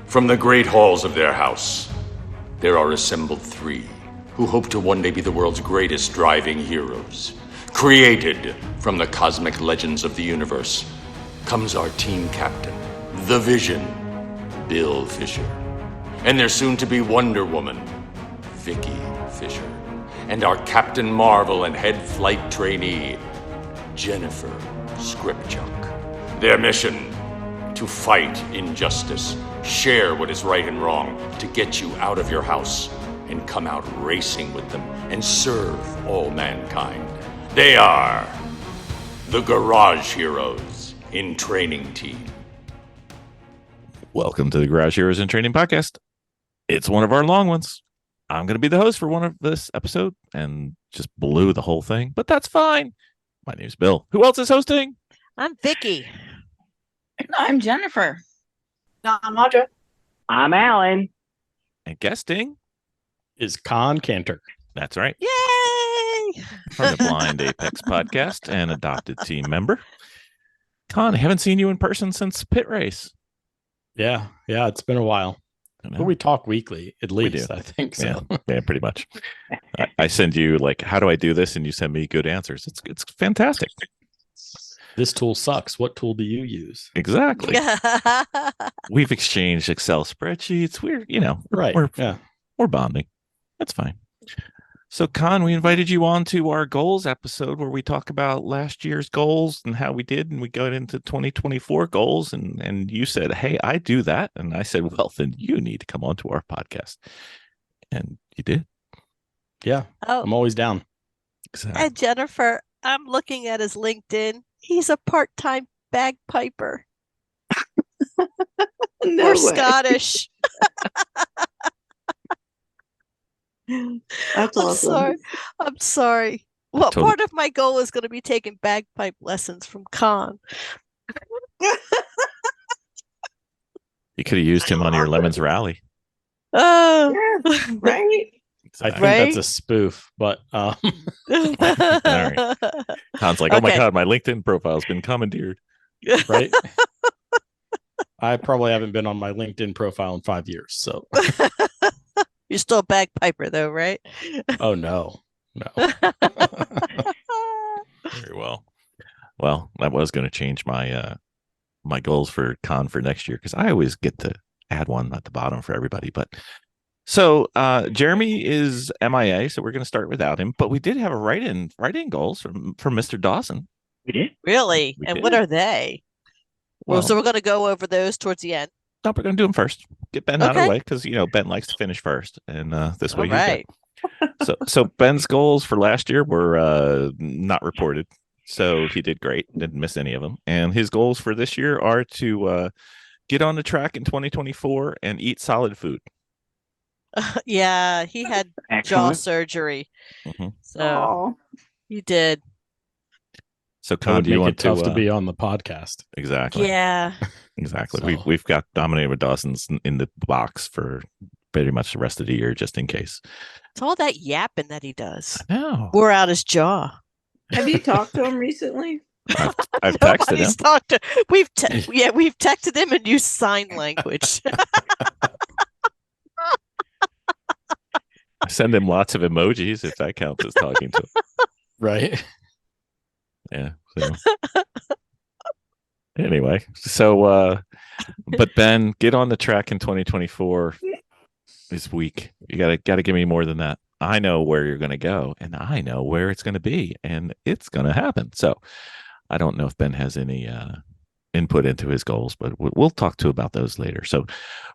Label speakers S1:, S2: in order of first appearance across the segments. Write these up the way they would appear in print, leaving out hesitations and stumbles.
S1: From the great halls of their house, there are assembled three who hope to one day be the world's greatest driving heroes. Created from the cosmic legends of the universe comes our team captain, the Vision, Bill Fisher, and their soon-to-be Wonder Woman, Vicki Fisher, and our Captain Marvel and head flight trainee, Jennifer Scripchuk. Their mission: to fight injustice, share what is right and wrong, to get you out of your house and come out racing with them and serve all mankind. They are the Garage Heroes in Training Team.
S2: Welcome to the Garage Heroes in Training Podcast. It's one of our long ones. I'm going to be the host for one of this episode and just blew the whole thing, but that's fine. My name's Bill. Who else is hosting?
S3: I'm Vicki.
S4: I'm Jennifer.
S5: I'm Audra.
S6: I'm Alan.
S2: And guesting
S7: is Con Cantor.
S2: That's right.
S3: Yay!
S2: From the Blind Apex podcast and adopted team member. Con, I haven't seen you in person since Pit Race.
S7: Yeah, it's been a while. But we talk weekly, at least, I think so.
S2: Yeah, pretty much. I send you, like, how do I do this? And you send me good answers. It's fantastic.
S7: This tool sucks. What tool do you use?
S2: Exactly. We've exchanged Excel spreadsheets. We're bonding. That's fine. So, Con, we invited you on to our goals episode where we talk about last year's goals and how we did, and we got into 2024 goals, and you said, hey, I do that. And I said, well, then you need to come on to our podcast. And you did.
S7: Yeah, I'm always down.
S2: Exactly.
S3: And Jennifer, I'm looking at his LinkedIn. He's a part-time bagpiper. We're Scottish.
S5: That's awesome.
S3: I'm sorry. Well, part of my goal is going to be taking bagpipe lessons from Con.
S2: You could have used him on your Lemons Rally.
S5: Yeah, right?
S7: I think that's a spoof, but
S2: all right. Con's like, oh my God, my LinkedIn profile's been commandeered.
S7: Right? I probably haven't been on my LinkedIn profile in 5 years, so.
S3: You're still a bagpiper, though, right?
S7: Oh, no.
S2: Very well. Well, that was going to change my my goals for Con for next year, because I always get to add one at the bottom for everybody. But so Jeremy is MIA, so we're going to start without him. But we did have a write-in goals from Mr. Dawson.
S6: We did?
S3: Really?
S2: We
S3: and
S2: did.
S3: What are they? Well, so we're going to go over those towards the end.
S2: No, we're going to do them first. Get Ben out of the way, because Ben likes to finish first, and this way
S3: right.
S2: So Ben's goals for last year were not reported, so he did great, didn't miss any of them. And his goals for this year are to get on the track in 2024 and eat solid food.
S3: Yeah, he had jaw surgery, so he did.
S2: So, Con, do you want
S7: tough to be on the podcast?
S2: Exactly.
S3: Yeah.
S2: Exactly.
S7: So.
S2: We've got Dominated with Dawson's in the box for pretty much the rest of the year, just in case.
S3: It's all that yapping that he does.
S2: I know.
S3: Wore out his jaw.
S5: Have you talked to him recently?
S2: I've texted him.
S3: We've texted him and used sign language.
S2: I send him lots of emojis, if that counts as talking to him.
S7: Right.
S2: Yeah. So. Anyway, so but Ben, get on the track in 2024 this week. You gotta give me more than that. I know where you're gonna go, and I know where it's gonna be, and it's gonna happen. So I don't know if Ben has any input into his goals, but we'll talk about those later. So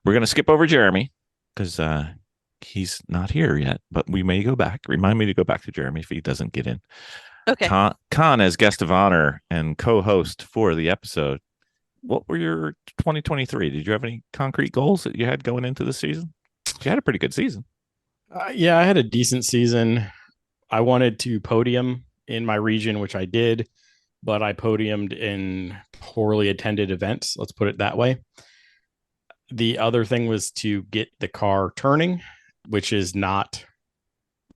S2: we're gonna skip over Jeremy because he's not here yet, but we may go back. Remind me to go back to Jeremy if he doesn't get in.
S3: Okay.
S2: Con as guest of honor and co-host for the episode. What were your 2023? Did you have any concrete goals that you had going into the season? You had a pretty good season.
S7: Yeah, I had a decent season. I wanted to podium in my region, which I did, but I podiumed in poorly attended events. Let's put it that way. The other thing was to get the car turning, which is not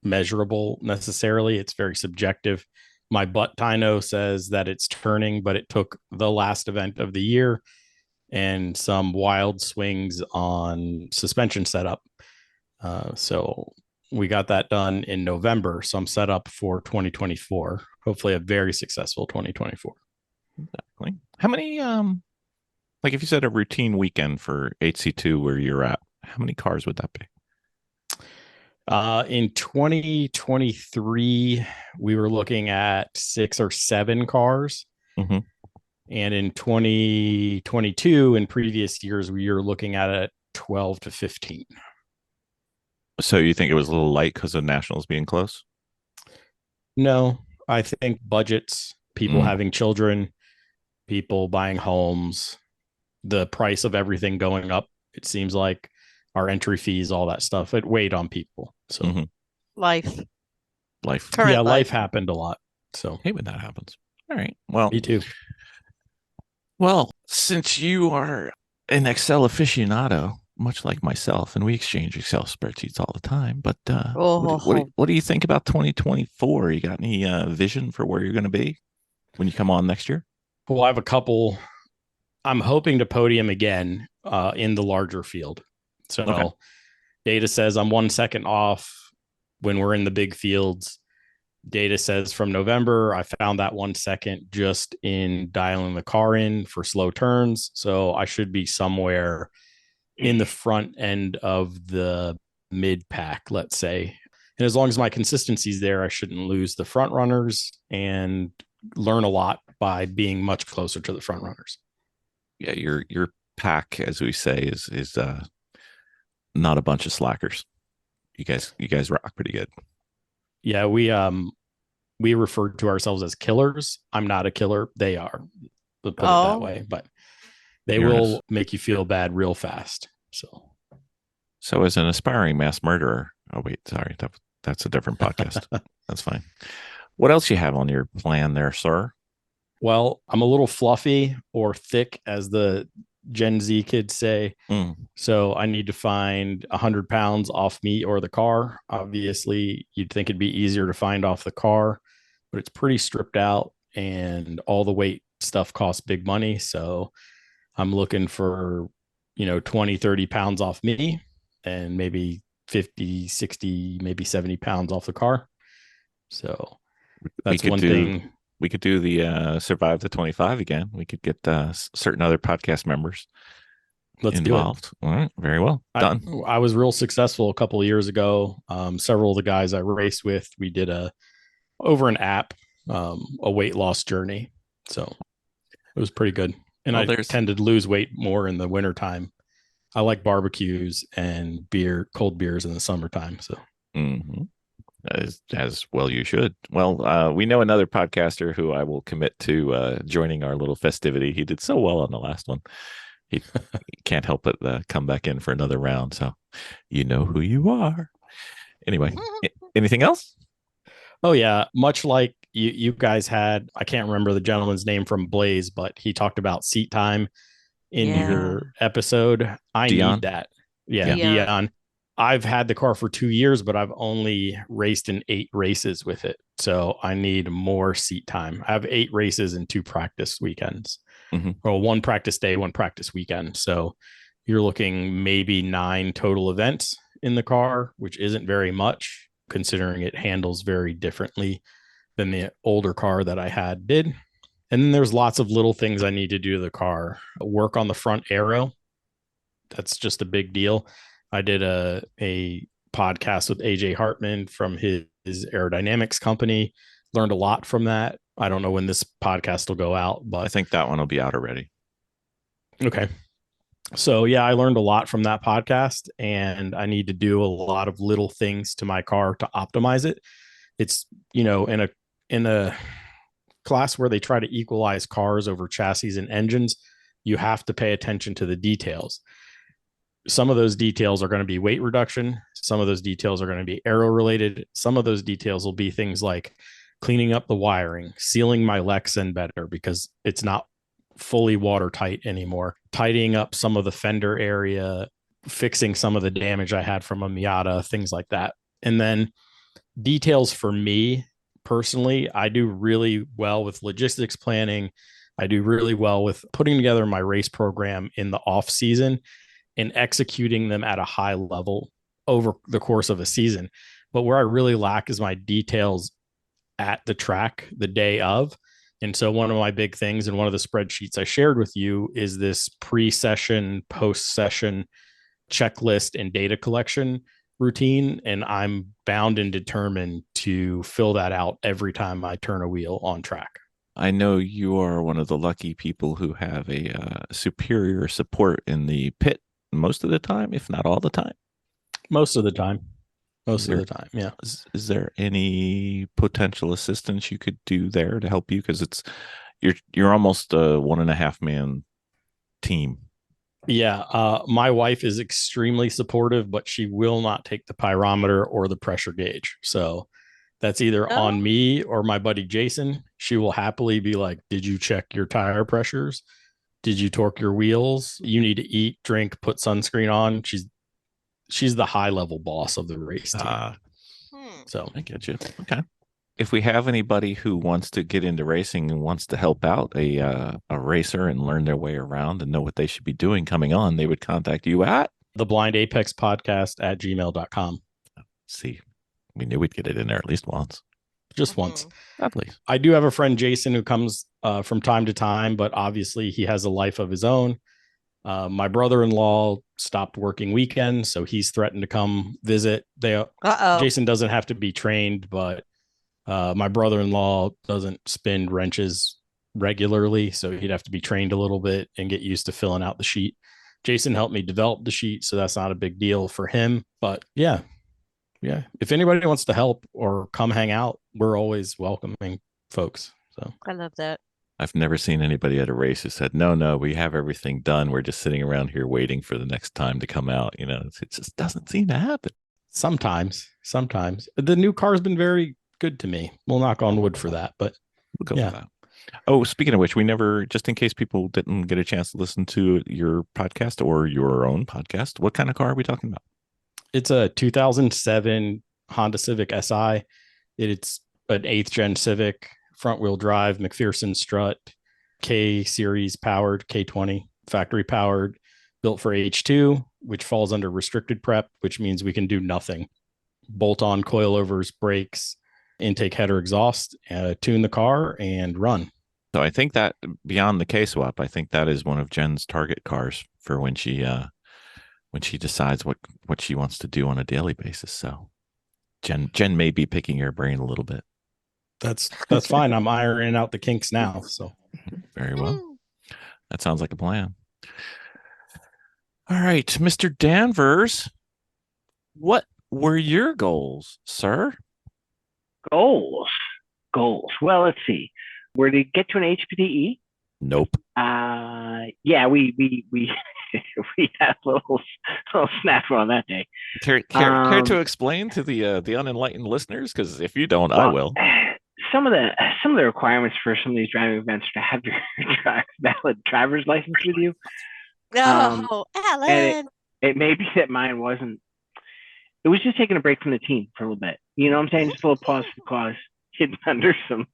S7: measurable necessarily. It's very subjective. My butt dyno says that it's turning, but it took the last event of the year and some wild swings on suspension setup. So we got that done in November. So I'm set up for 2024. Hopefully a very successful 2024.
S2: Exactly. How many like if you said a routine weekend for HC2 where you're at, how many cars would that be?
S7: In 2023, we were looking at 6 or 7 cars.
S2: Mm-hmm.
S7: And in 2022, in previous years, we were looking at a 12 to 15.
S2: So you think it was a little light because of nationals being close?
S7: No, I think budgets, people having children, people buying homes, the price of everything going up. It seems like our entry fees, all that stuff, it weighed on people. So
S3: Life.
S2: Current
S7: yeah, life happened a lot. So
S2: hey, when that happens. All right. Well,
S7: me too.
S2: Well, since you are an Excel aficionado, much like myself, and we exchange Excel spreadsheets all the time, but what do you think about 2024? You got any vision for where you're going to be when you come on next year?
S7: Well, I have a couple. I'm hoping to podium again in the larger field. So data says I'm 1 second off when we're in the big fields. Data says from November, I found that 1 second just in dialing the car in for slow turns. So I should be somewhere in the front end of the mid pack, let's say. And as long as my consistency is there, I shouldn't lose the front runners and learn a lot by being much closer to the front runners.
S2: Yeah, your pack, as we say, is not a bunch of slackers. You guys rock pretty good.
S7: Yeah, we refer to ourselves as killers. I'm not a killer. They are. Let's put it that way. But they will make you feel bad real fast. So
S2: as an aspiring mass murderer. Oh wait, sorry, that's a different podcast. That's fine. What else you have on your plan there, sir?
S7: Well, I'm a little fluffy or thick, as the Gen Z kids say. So I need to find 100 pounds off me or the car. Obviously, you'd think it'd be easier to find off the car, but it's pretty stripped out and all the weight stuff costs big money. So I'm looking for, 20, 30 pounds off me and maybe 50, 60, maybe 70 pounds off the car. So that's one thing.
S2: We could do the Survive the 25 again. We could get certain other podcast members involved. All right, very well. Done.
S7: I was real successful a couple of years ago. Several of the guys I raced with, we did over an app, a weight loss journey. So it was pretty good. And I tend to lose weight more in the wintertime. I like barbecues and cold beers in the summertime. So
S2: as well you should. Well, we know another podcaster who I will commit to joining our little festivity. He did so well on the last one. He can't help but come back in for another round. So you know who you are. Anyway, anything else?
S7: Oh, yeah. Much like you guys had, I can't remember the gentleman's name from Blaze, but he talked about seat time in your episode. I need that. Yeah, Dion. I've had the car for 2 years, but I've only raced in 8 races with it. So I need more seat time. I have 8 races and 2 practice weekends. Or 1 practice day, 1 practice weekend. So you're looking maybe 9 total events in the car, which isn't very much considering it handles very differently than the older car that I did. And then there's lots of little things I need to do to the car. Work on the front aero. That's just a big deal. I did a podcast with AJ Hartman from his aerodynamics company. Learned a lot from that. I don't know when this podcast will go out, but
S2: I think that one will be out already. Okay.
S7: So yeah, I learned a lot from that podcast, and I need to do a lot of little things to my car to optimize it. It's, in a class where they try to equalize cars over chassis and engines, you have to pay attention to the details. Some of those details are going to be weight reduction. Some of those details are going to be aero related. Some of those details will be things like cleaning up the wiring, sealing my Lexan better because it's not fully watertight anymore, tidying up some of the fender area, fixing some of the damage I had from a Miata, things like that. And then details for me personally, I do really well with logistics planning. I do really well with putting together my race program in the off season and executing them at a high level over the course of a season. But where I really lack is my details at the track the day of. And so one of my big things and one of the spreadsheets I shared with you is this pre-session, post-session checklist and data collection routine. And I'm bound and determined to fill that out every time I turn a wheel on track.
S2: I know you are one of the lucky people who have a superior support in the pit most of the time, if not all the time.
S7: Most of the time. Yeah.
S2: Is there any potential assistance you could do there to help you? Because you're almost a 1.5 man team.
S7: Yeah. My wife is extremely supportive, but she will not take the pyrometer or the pressure gauge. So that's either on me or my buddy Jason. She will happily be like, did you check your tire pressures? Did you torque your wheels? You need to eat, drink, put sunscreen on. She's the high level boss of the race team. So
S2: I get you. Okay. If we have anybody who wants to get into racing and wants to help out a racer and learn their way around and know what they should be doing coming on, they would contact you at
S7: the Blind Apex Podcast at gmail.com.
S2: See, we knew we'd get it in there at least once.
S7: Just once.
S2: Lovely.
S7: I do have a friend, Jason, who comes from time to time, but obviously he has a life of his own. My brother-in-law stopped working weekends, so he's threatened to come visit. Jason doesn't have to be trained, but my brother-in-law doesn't spin wrenches regularly, so he'd have to be trained a little bit and get used to filling out the sheet. Jason helped me develop the sheet, so that's not a big deal for him. But yeah. If anybody wants to help or come hang out, we're always welcoming folks. So
S3: I love that.
S2: I've never seen anybody at a race who said, no, we have everything done. We're just sitting around here waiting for the next time to come out. It just doesn't seem to happen.
S7: Sometimes the new car has been very good to me. We'll knock on wood for that, but
S2: we'll go for that. Oh, speaking of which, we never, just in case people didn't get a chance to listen to your podcast or your own podcast, what kind of car are we talking about?
S7: It's a 2007 Honda Civic Si. It's an 8th gen Civic, front wheel drive, McPherson strut, K series powered, K20 factory powered, built for H2, which falls under restricted prep, which means we can do nothing. Bolt on coilovers, brakes, intake header exhaust, tune the car and run.
S2: So I think that beyond the K swap, I think that is one of Jen's target cars for when she decides what she wants to do on a daily basis. So Jen may be picking your brain a little bit.
S7: That's fine. I'm ironing out the kinks now. So
S2: very well. That sounds like a plan. All right, Mr. Danvers, what were your goals, sir?
S6: Goals. Well, let's see. Were to get to an HPDE?
S2: Nope.
S6: Yeah, we we had a little snafu on that day.
S2: Care to explain to the unenlightened listeners? Because if you don't, I will.
S6: Some of the requirements for some of these driving events are to have your valid driver's license with you.
S3: Oh, Alan.
S6: It may be that mine wasn't. It was just taking a break from the team for a little bit. You know what I'm saying? Just a little pause for the cause. Hidden under some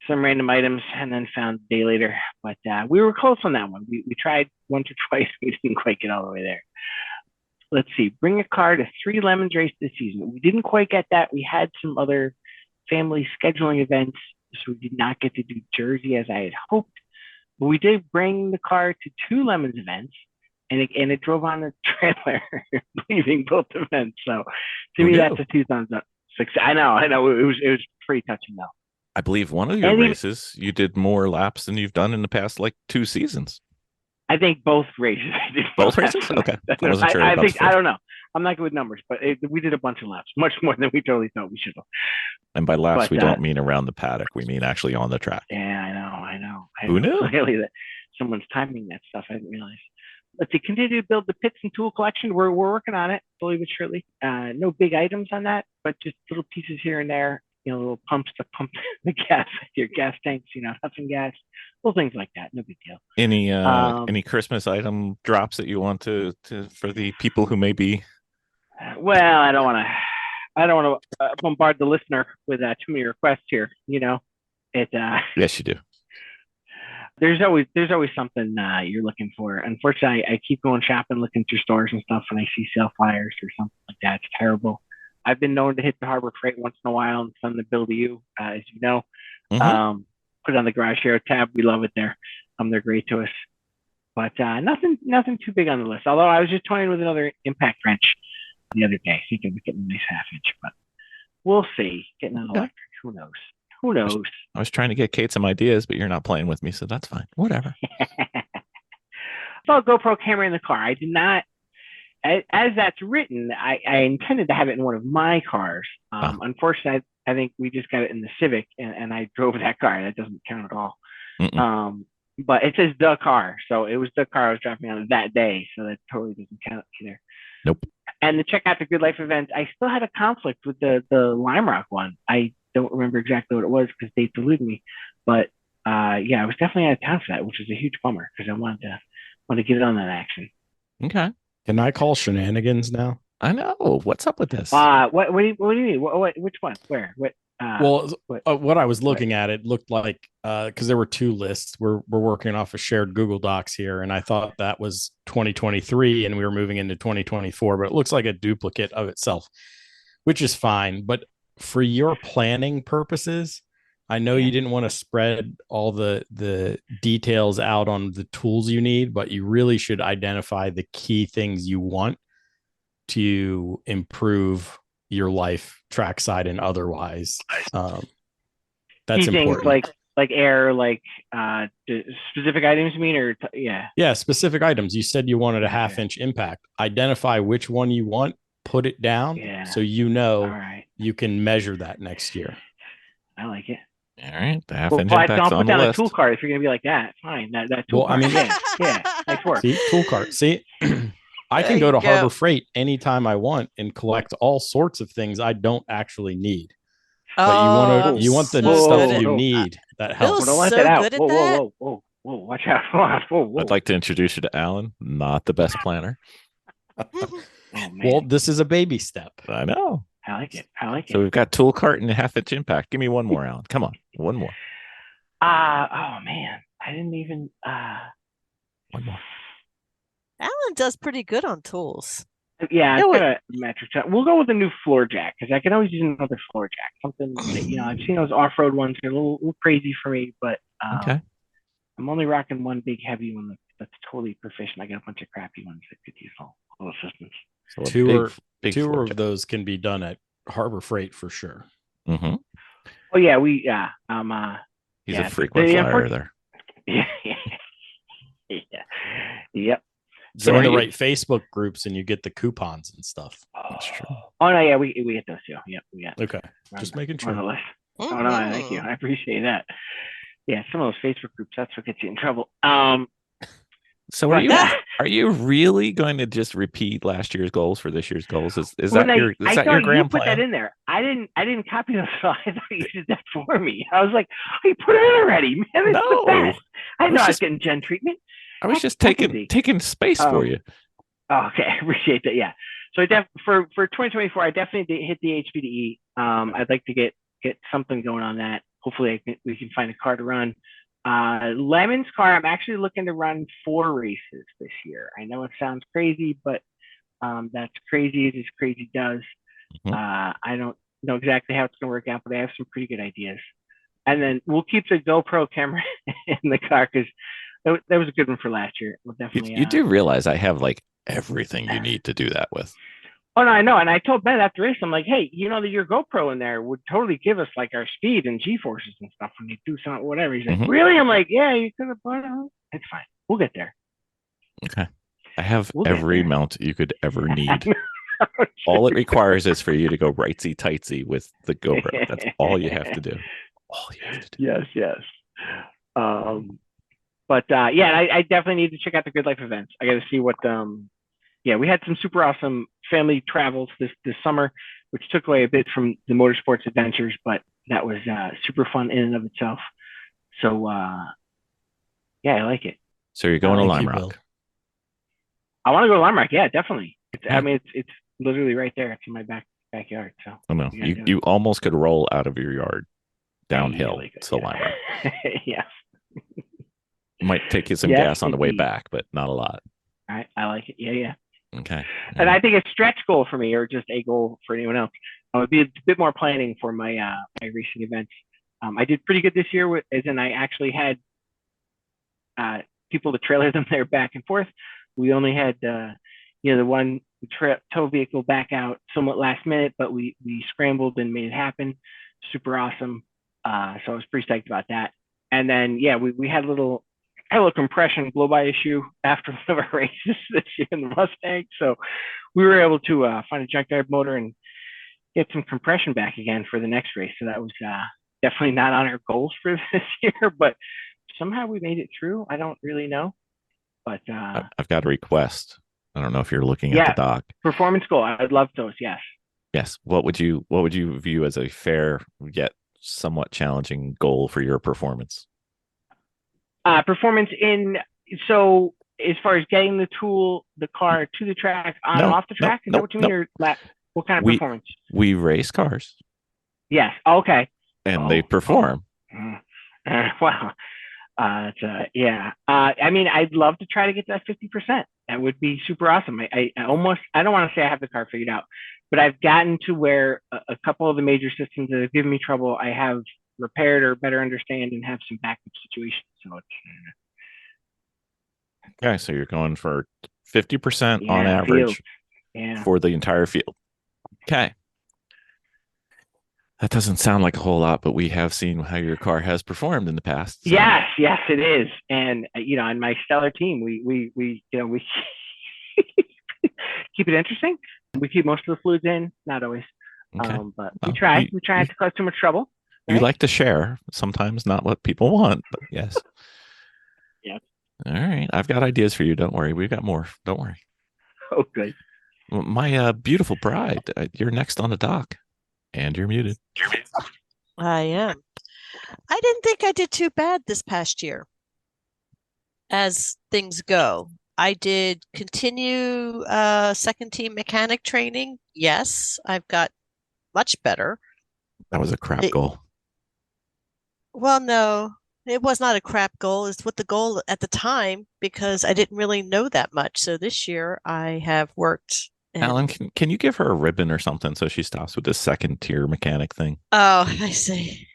S6: random items, and then found a day later. But we were close on that one. We tried once or twice. We didn't quite get all the way there. Let's see. Bring a car to 3 Lemons race this season. We didn't quite get that. We had some other family scheduling events, so we did not get to do Jersey as I had hoped. But we did bring the car to 2 Lemons events, and it drove on the trailer, leaving both events. So to me, that's a 2 thumbs up success. I know. It was pretty touching though.
S2: I believe one of your races, you did more laps than you've done in the past 2 seasons.
S6: I think both races. I did
S2: both races? Okay. I wasn't sure.
S6: I don't know. I'm not good with numbers, but we did a bunch of laps, much more than we totally thought we should have.
S2: And by laps, we don't mean around the paddock. We mean actually on the track.
S6: Yeah, I know.
S2: Who knew?
S6: Really, that someone's timing that stuff. I didn't realize. Let's see. Continue to build the pits and tool collection. We're working on it slowly but surely. No big items on that, but just little pieces here and there. Little pumps to pump the gas, your gas tanks. Huffing gas, little things like that. No big deal.
S2: Any Christmas item drops that you want to for the people who may be?
S6: Well, I don't want to bombard the listener with too many requests here. Yes,
S2: you do.
S6: There's always something you're looking for. Unfortunately, I keep going shopping, looking through stores and stuff, and I see sale flyers or something like that. It's terrible. I've been known to hit the Harbor Freight once in a while and send the bill to you, as you know.
S2: Mhm.
S6: Put it on the garage sale tab. We love it there. They're great to us. But nothing too big on the list. Although I was just toying with another impact wrench the other day, thinking of getting a nice half inch, but we'll see. Getting an electric, who knows? Who knows?
S2: I was trying to get Kate some ideas, but you're not playing with me, so that's fine. Whatever.
S6: I saw a GoPro camera in the car. I did not, as that's written, I intended to have it in one of my cars. Unfortunately, I think we just got it in the Civic, and I drove that car. That doesn't count at all. But it says the car, so it was the car I was driving on that day, so that totally doesn't count either.
S2: Nope.
S6: And to check out the Good Life event, I still had a conflict with the Lime Rock one. I don't remember exactly what it was because they deleted me, but yeah, I was definitely out of town for that, which was a huge bummer because I wanted to get on that action.
S2: Okay.
S7: Can I call shenanigans now?
S2: I know. What's up with this?
S6: What do you mean? Which one? Where? What?
S7: What I was looking at, it looked like because there were two lists. We're working off a shared Google Docs here, and I thought that was 2023, and we were moving into 2024. But it looks like a duplicate of itself, which is fine. But for your planning purposes, I know you didn't want to spread all the details out on the tools you need, but you really should identify the key things you want to improve your life, trackside and otherwise. That's important.
S6: Things like air, like specific items you mean, or yeah,
S7: specific items. You said you wanted a half-inch impact. Identify which one you want, put it down, so you know you can measure that next year.
S6: I like it.
S2: All right, the half-inch impact's
S6: don't
S2: on
S6: put
S2: the
S6: down
S2: list.
S6: a tool cart if you're gonna be like that. Fine, that tool cart.
S7: I mean,
S6: yeah, nice work.
S7: See, tool cart. See, I can go to Harbor Freight anytime I want and collect all sorts of things I don't actually need. But you want the stuff you need. That helps.
S6: Don't let that out. Whoa, watch out. Whoa.
S2: I'd like to introduce you to Alan, not the best planner.
S7: Well, this is a baby step.
S2: I know.
S6: I like it.
S2: So we've got tool cart and half-inch impact. Give me one more, Alan. Come on, one more.
S6: Oh man, I didn't even.
S2: One more.
S3: Alan does pretty good on tools.
S6: Yeah, I've got a metric check. We'll go with a new floor jack because I can always use another floor jack. Something that, I've seen those off-road ones. They're a little crazy for me, but
S2: okay.
S6: I'm only rocking one big heavy one that's totally proficient. I got a bunch of crappy ones that could use a little assistance.
S2: So
S7: two of those can be done at Harbor Freight for sure.
S2: Mm-hmm.
S6: Oh yeah,
S2: He's a frequent flyer there.
S6: Yep.
S7: Join the right Facebook groups and you get the coupons and stuff.
S2: That's true.
S6: Oh no, yeah, we get those too. Yep, we got.
S7: Okay, just making sure.
S6: On the list. Oh no, thank you. I appreciate that. Yeah, some of those Facebook groups, that's what gets you in trouble.
S2: So are you really going to just repeat last year's goals for this year's goals? Is that your grand
S6: put
S2: plan?
S6: That in there. I didn't copy those, so I thought you did that for me. I was like, oh, you put it in already, man.
S2: No,
S6: I know I was getting Gen treatment.
S2: I was just taking space for you.
S6: Oh, okay, I appreciate that. Yeah. So for 2024, I definitely hit the HPDE. I'd like to get something going on that. Hopefully, we can find a car to run. Lemon's car, I'm actually looking to run 4 races this year. I know it sounds crazy, but that's crazy as crazy does.
S2: Mm-hmm.
S6: I don't know exactly how it's going to work out, but I have some pretty good ideas. And then we'll keep the GoPro camera in the car because that was a good one for last year. We'll definitely.
S2: You do realize I have like everything you need to do that with.
S6: Oh no, I know. And I told Ben after race, I'm like, hey, that your GoPro in there would totally give us like our speed and G-forces and stuff when you do something, whatever. He's like, really? I'm like, yeah, you could have bought it. It's fine. We'll get there.
S2: Okay. I have every mount you could ever need. All it requires is for you to go rightsy-tightsy with the GoPro. That's all you have to do.
S6: Yes. But I definitely need to check out the Good Life events. I got to see what we had some super awesome family travels this summer, which took away a bit from the motorsports adventures, but that was super fun in and of itself. So I like it.
S2: So you're going to Lime Rock?
S6: I want to go to Lime Rock. Yeah, definitely. It's literally right there. It's in my backyard. So
S2: I know you almost could roll out of your yard downhill to Lime Rock.
S6: Yes.
S2: Might take you some
S6: Yes,
S2: gas on the way
S6: indeed.
S2: back, but not a lot.
S6: I like it. Yeah.
S2: Okay.
S6: And I think a stretch goal for me, or just a goal for anyone else, would be a bit more planning for my my racing events. I did pretty good this year, as in I actually had people to trailer them there back and forth. We only had the one tow vehicle back out somewhat last minute, but we scrambled and made it happen. Super awesome. So I was pretty psyched about that. And then we had a little compression blow by issue after one of our races this year in the Mustang. So we were able to find a junkyard motor and get some compression back again for the next race. So that was definitely not on our goals for this year, but somehow we made it through. I don't really know, but
S2: I've got a request. I don't know if you're looking at the doc.
S6: Performance goal. I'd love those. Yes.
S2: Yes. What would you view as a fair yet somewhat challenging goal for your performance?
S6: Performance so as far as getting the car to the track, on and off the track, is that what you mean? Or what kind of performance?
S2: We race cars.
S6: Yes. Okay.
S2: And they perform.
S6: Wow. Yeah. I mean, I'd love to try to get to that 50%. That would be super awesome. I don't want to say I have the car figured out, but I've gotten to where a couple of the major systems that have given me trouble, I have repaired or better understand and have some backup situations. So it's
S2: okay. So you're going for 50% on average for the entire field. Okay. That doesn't sound like a whole lot, but we have seen how your car has performed in the past. So.
S6: Yes, it is. And on my stellar team, we keep it interesting. We keep most of the fluids in, not always.
S2: Okay.
S6: But we try not to cause too much trouble.
S2: Right? You like to share, sometimes not what people want, but yes.
S6: Yeah.
S2: All right. I've got ideas for you. Don't worry. We've got more. Don't worry.
S6: Oh, good.
S2: My beautiful bride, you're next on the dock. And you're muted.
S3: I am. I didn't think I did too bad this past year. As things go, I did continue second team mechanic training. Yes, I've got much better.
S2: That was a crap goal.
S3: Well, no, it was not a crap goal. It's what the goal at the time, because I didn't really know that much. So this year I have worked.
S2: Alan, can you give her a ribbon or something so she stops with this second tier mechanic thing?
S3: Oh, I see.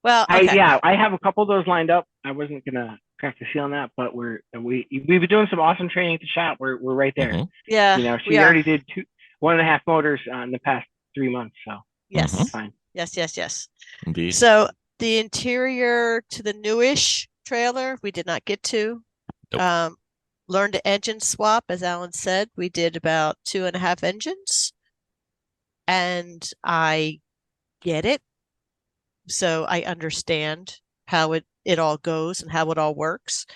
S3: Well, okay.
S6: I have a couple of those lined up. I wasn't gonna crack the seal on that, but we've been doing some awesome training at the shop. We're right there.
S2: Mm-hmm.
S3: Yeah,
S6: she already did 1.5 motors in the past 3 months. So
S3: yes,
S6: fine.
S3: Yes.
S2: Indeed.
S3: So the interior to the newish trailer we did not get to.
S2: Nope.
S3: Learned to engine swap, as Alan said. We did about 2.5 engines, and I get it. So I understand how it all goes and how it all works.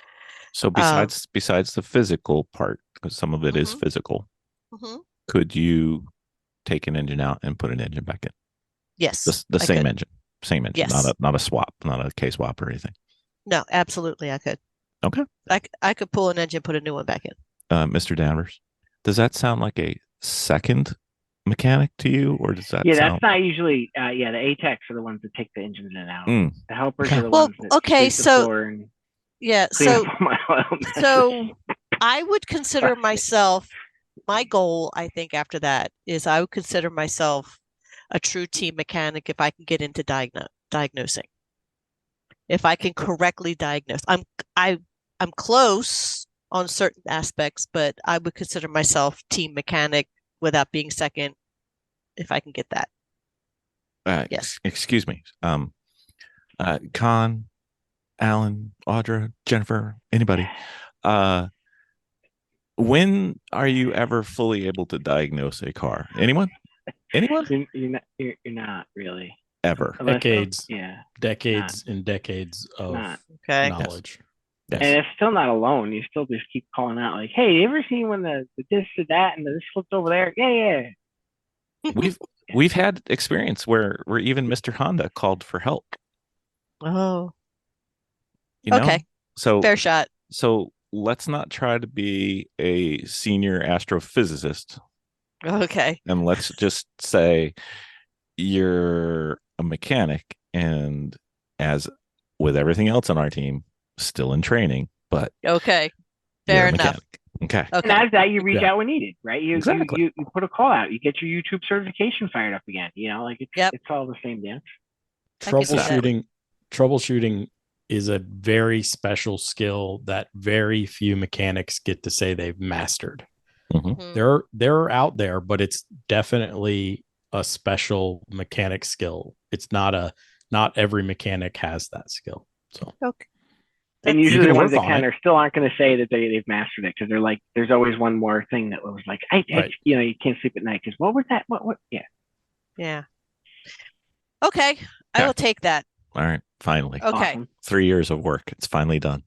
S2: So besides the physical part, because some of it is physical, could you take an engine out and put an engine back in?
S3: Yes,
S2: the same engine,
S3: yes.
S2: not a swap, not a K swap or anything.
S3: No, absolutely, I could.
S2: Okay.
S3: I could pull an engine, put a new one back in.
S2: Mr. Danvers, does that sound like a second mechanic to you, or does that?
S6: That's not usually. The ATECs are the ones that take the engines in and out. The helpers are the ones that sweep the floor and
S3: so I would consider myself. My goal, I think, after that is I would consider myself a true team mechanic if I can get into diagnosing. If I can correctly diagnose, I'm close on certain aspects, but I would consider myself team mechanic without being second, if I can get that. Yes.
S2: Excuse me. Con, Alan, Audra, Jennifer, anybody. When are you ever fully able to diagnose a car? Anyone?
S6: You're not really.
S2: Ever.
S7: Decades.
S6: Yeah.
S7: Decades and decades of knowledge.
S2: Yes.
S6: And it's still not alone. You still just keep calling out like, hey, you ever seen when the this did that and the this flipped over there? Yeah.
S2: We've had experience where even Mr. Honda called for help.
S3: Oh.
S2: Okay. So
S3: fair shot.
S2: So let's not try to be a senior astrophysicist.
S3: Okay.
S2: And let's just say you're a mechanic, and as with everything else on our team, still in training, but
S3: Okay.
S2: you're
S3: Fair
S2: a
S3: enough.
S2: mechanic. Okay.
S6: And
S3: Okay.
S6: as that, you reach
S7: Yeah.
S6: out when needed, right? You
S2: Exactly.
S6: you put a call out. You get your YouTube certification fired up again. Like
S3: Yep.
S6: it's all the same dance.
S3: I can see that.
S7: Troubleshooting is a very special skill that very few mechanics get to say they've mastered.
S2: Mhm.
S3: Mhm.
S7: They're out there, but it's definitely a special mechanic skill. It's not every mechanic has that skill. So
S3: Okay.
S6: And
S3: That's-
S6: usually
S7: You
S6: the
S7: can
S6: ones
S7: work
S6: that
S7: on
S6: can
S7: it.
S6: are still aren't going to say that they've mastered it because they're like, there's always one more thing that was like,
S7: Right.
S6: you can't sleep at night because what was that? What? Yeah.
S3: Yeah. Okay. I
S2: Okay.
S3: will take that.
S2: All right. Finally.
S3: Okay.
S6: Awesome.
S2: 3 years of work. It's finally done.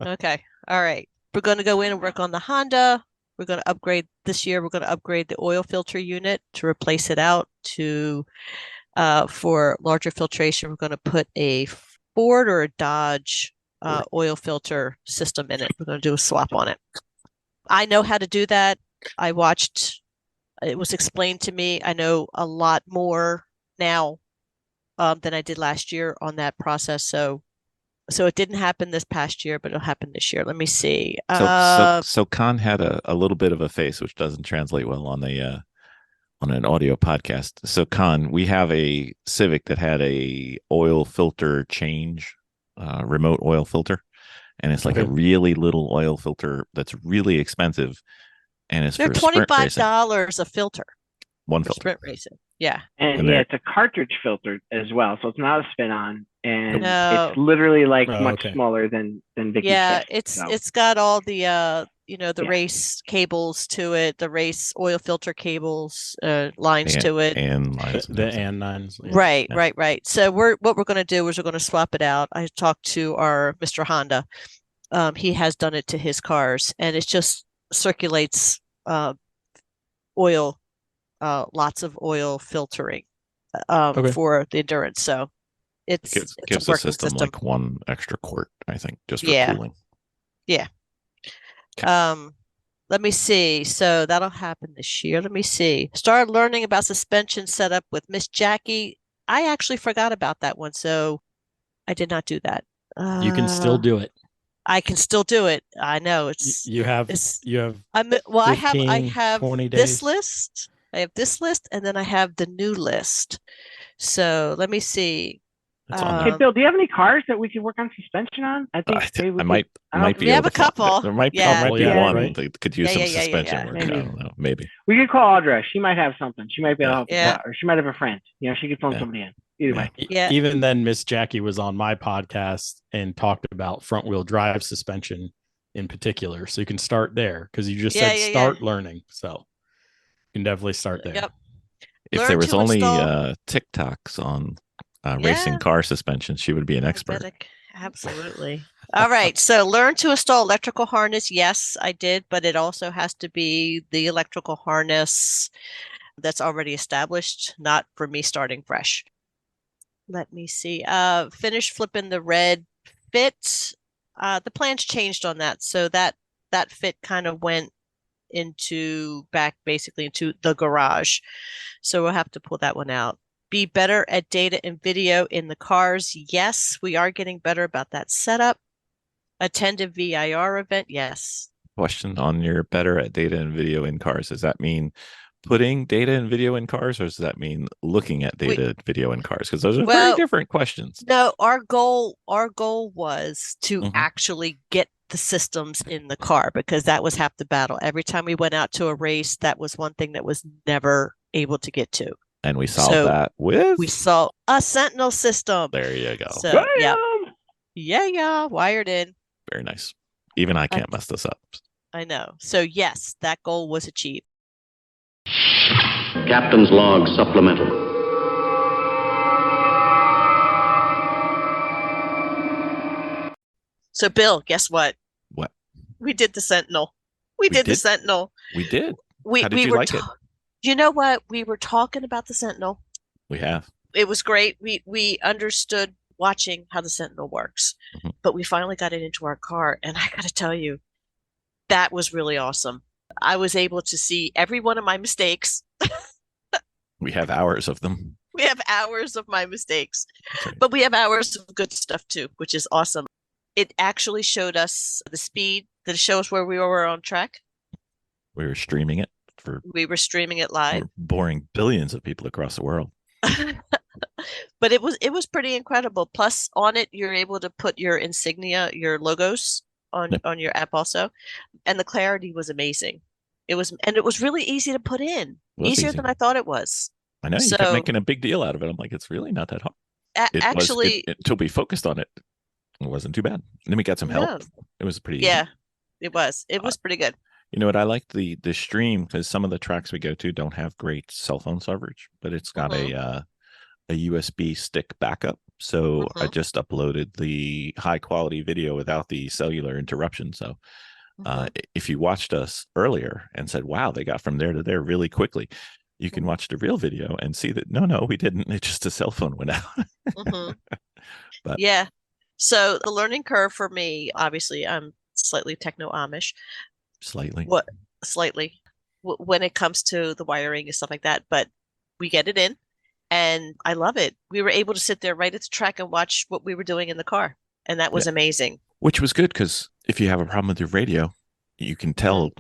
S3: Okay. All right. We're going to go in and work on the Honda. We're going to upgrade this year. We're going to upgrade the oil filter unit to replace it out to for larger filtration. We're going to put a Ford or a Dodge oil filter system in it. We're going to do a swap on it. I know how to do that. I watched, it was explained to me. I know a lot more now than I did last year on that process. So it didn't happen this past year, but it'll happen this year. Let me see.
S2: So Khan had a little bit of a face, which doesn't translate well on an audio podcast. So Khan, we have a Civic that had a oil filter change, remote oil filter, and it's like a
S7: Okay.
S2: really little oil filter that's really expensive, and it's
S3: they're
S2: for sprint racing.
S3: $25 a filter
S2: One
S3: for
S2: filter.
S3: sprint racing. Yeah.
S6: And
S2: And
S6: yeah,
S2: they're-
S6: it's a cartridge filter as well, so it's not a spin-on, and
S3: No.
S6: it's literally like
S7: Oh,
S6: much
S7: okay.
S6: smaller than Vicky's
S3: Yeah,
S6: fist, so.
S3: it's got all the the
S6: Yeah.
S3: race cables to it, the race oil filter cables, lines to it.
S2: and lines. and
S7: The
S2: everything.
S7: and nines. Yeah.
S3: Right,
S2: Yeah.
S3: right. So what we're going to do is we're going to swap it out. I talked to our Mr. Honda. He has done it to his cars, and it just circulates oil, lots of oil filtering
S7: Okay.
S3: for the endurance. So it's
S2: Gives
S3: it's
S2: the
S3: a working
S2: system like 1 extra quart, I think, just for
S3: Yeah.
S2: cooling.
S3: Let me see. So that'll happen this year. Let me see. Started learning about suspension setup with Miss Jackie. I actually forgot about that one, so I did not do that.
S7: You can still do it.
S3: I can still do it. I know
S7: You have
S3: it's.
S7: you have
S3: Well, I
S7: 15,
S3: have
S7: 20
S3: this
S7: days.
S3: list. I have this list, and then I have the new list. So let me see.
S2: It's on
S6: Hey
S2: there.
S6: Bill, do you have any cars that we could work on suspension on? I think maybe we
S2: I might
S6: I don't
S2: might be
S3: We have
S2: able
S3: a
S2: to find-
S3: couple.
S2: There might
S3: Yeah.
S2: be
S7: Yeah,
S2: one
S7: right.
S2: that could use
S3: Yeah,
S2: some
S3: yeah, yeah,
S2: suspension
S3: yeah.
S2: work. I
S6: Maybe.
S2: don't know. Maybe.
S6: We could call Audra. She might have something. She might be able to help us
S3: Yeah.
S6: out, or she might have a friend. She could phone
S2: Yeah.
S6: somebody in. Either way.
S3: Yeah.
S7: Even then, Miss Jackie was on my podcast and talked about front wheel drive suspension in particular. So you can start there because you just
S3: Yeah,
S7: said
S3: yeah, yeah.
S7: start learning. So you can definitely start there.
S3: Yep.
S2: If
S3: Learn
S2: there was
S3: to
S2: only
S3: install-
S2: TikToks on
S3: Yeah.
S2: racing car suspension, she would be an expert.
S3: Absolutely. All right. So learn to install electrical harness. Yes, I did, but it also has to be the electrical harness that's already established, not for me starting fresh. Let me see. Finish flipping the red fit. The plans changed on that. So that fit kind of went back basically into the garage. So we'll have to pull that one out. Be better at data and video in the cars. Yes, we are getting better about that setup. Attend a VIR event. Yes.
S2: Question on your better at data and video in cars. Does that mean putting data and video in cars, or does that mean looking at data and video in cars? Because those are very
S3: Well,
S2: different questions.
S3: No, our goal was to
S2: Mhm.
S3: actually get the systems in the car because that was half the battle. Every time we went out to a race, that was one thing that was never able to get to.
S2: And we solved
S3: So
S2: that with
S3: We saw a Sentinel system.
S2: there you go.
S3: So yeah,
S6: Bam!
S3: yeah, wired in.
S2: Very nice. Even I can't mess this up.
S3: I know. So yes, that goal was achieved.
S8: Captain's log supplemental.
S3: So Bill, guess what?
S2: What?
S3: We did the Sentinel. We did the
S2: did?
S3: Sentinel.
S2: We did.
S3: We
S2: How did
S3: we
S2: you
S3: were
S2: like it?
S3: You know what? We were talking about the Sentinel.
S2: We have.
S3: It was great. We understood watching how the Sentinel works,
S2: Mhm.
S3: but we finally got it into our car, and I got to tell you, that was really awesome. I was able to see every one of my mistakes.
S2: We have hours of them.
S3: We have hours of my mistakes,
S2: That's right.
S3: but we have hours of good stuff too, which is awesome. It actually showed us the speed. Did it show us where we were on track?
S2: We were streaming it for
S3: We were streaming it
S2: we
S3: live.
S2: were boring billions of people across the world.
S3: But it was pretty incredible. Plus, on it, you're able to put your insignia, your logos
S2: Yep.
S3: on your app also, and the clarity was amazing. It was really easy to put in,
S2: It was
S3: easier
S2: easy.
S3: than I thought it was.
S2: I know you kept
S3: So
S2: making a big deal out of it. I'm like, it's really not that hard.
S3: actually,
S2: Until we focused on it. It wasn't too bad. And then we got some help.
S3: no,
S2: It was pretty easy.
S3: yeah, it was. It was pretty good.
S2: You know what? I like the stream because some of the tracks we go to don't have great cell phone coverage, but it's got a USB stick backup. So I just uploaded the high quality video without the cellular interruption. So if you watched us earlier and said, wow, they got from there to there really quickly, you can watch the real video and see that no, we didn't. It's just a cell phone went out. But
S3: yeah. So the learning curve for me, obviously, I'm slightly techno Amish.
S2: slightly.
S3: Slightly when it comes to the wiring and stuff like that, but we get it in and I love it. We were able to sit there right at the track and watch what we were doing in the car, and that was amazing.
S2: Which was good because if you have a problem with your radio, you can tell,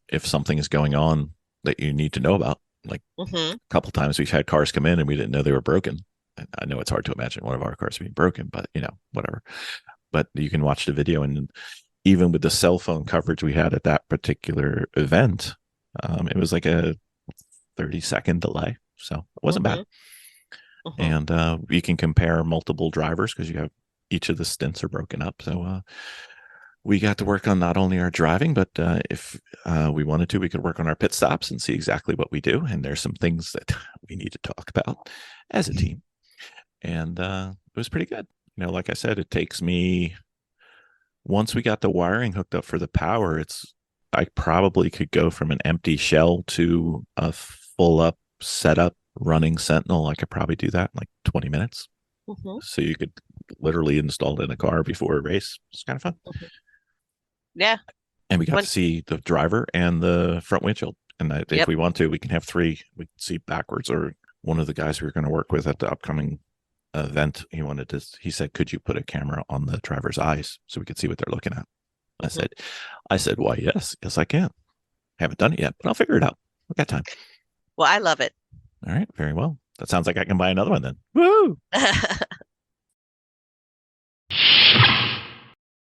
S2: if something is going on that you need to know about. Like a couple times we've had cars come in and we didn't know they were broken. And I know it's hard to imagine one of our cars being broken, but whatever. But you can watch the video, and even with the cell phone coverage we had at that particular event, it was like a 30-second delay. So it wasn't bad. And you can compare multiple drivers because you have each of the stints are broken up. So we got to work on not only our driving, but if we wanted to, we could work on our pit stops and see exactly what we do. And there's some things that we need to talk about as a team. And it was pretty good. Like I said, it takes me, once we got the wiring hooked up for the power, I probably could go from an empty shell to a full up setup running Sentinel. I could probably do that in like 20 minutes. So you could literally install it in a car before a race. It's kind of fun.
S3: Yeah.
S2: And we got to see the driver and the front windshield. And if we want to, we can have three. We can see backwards. Or one of the guys we were going to work with at the upcoming event, he said, could you put a camera on the driver's eyes so we could see what they're looking at? I said, why, yes, I can. Haven't done it yet, but I'll figure it out. I've got time.
S3: Well, I love it.
S2: All right. Very well. That sounds like I can buy another one then. Woo!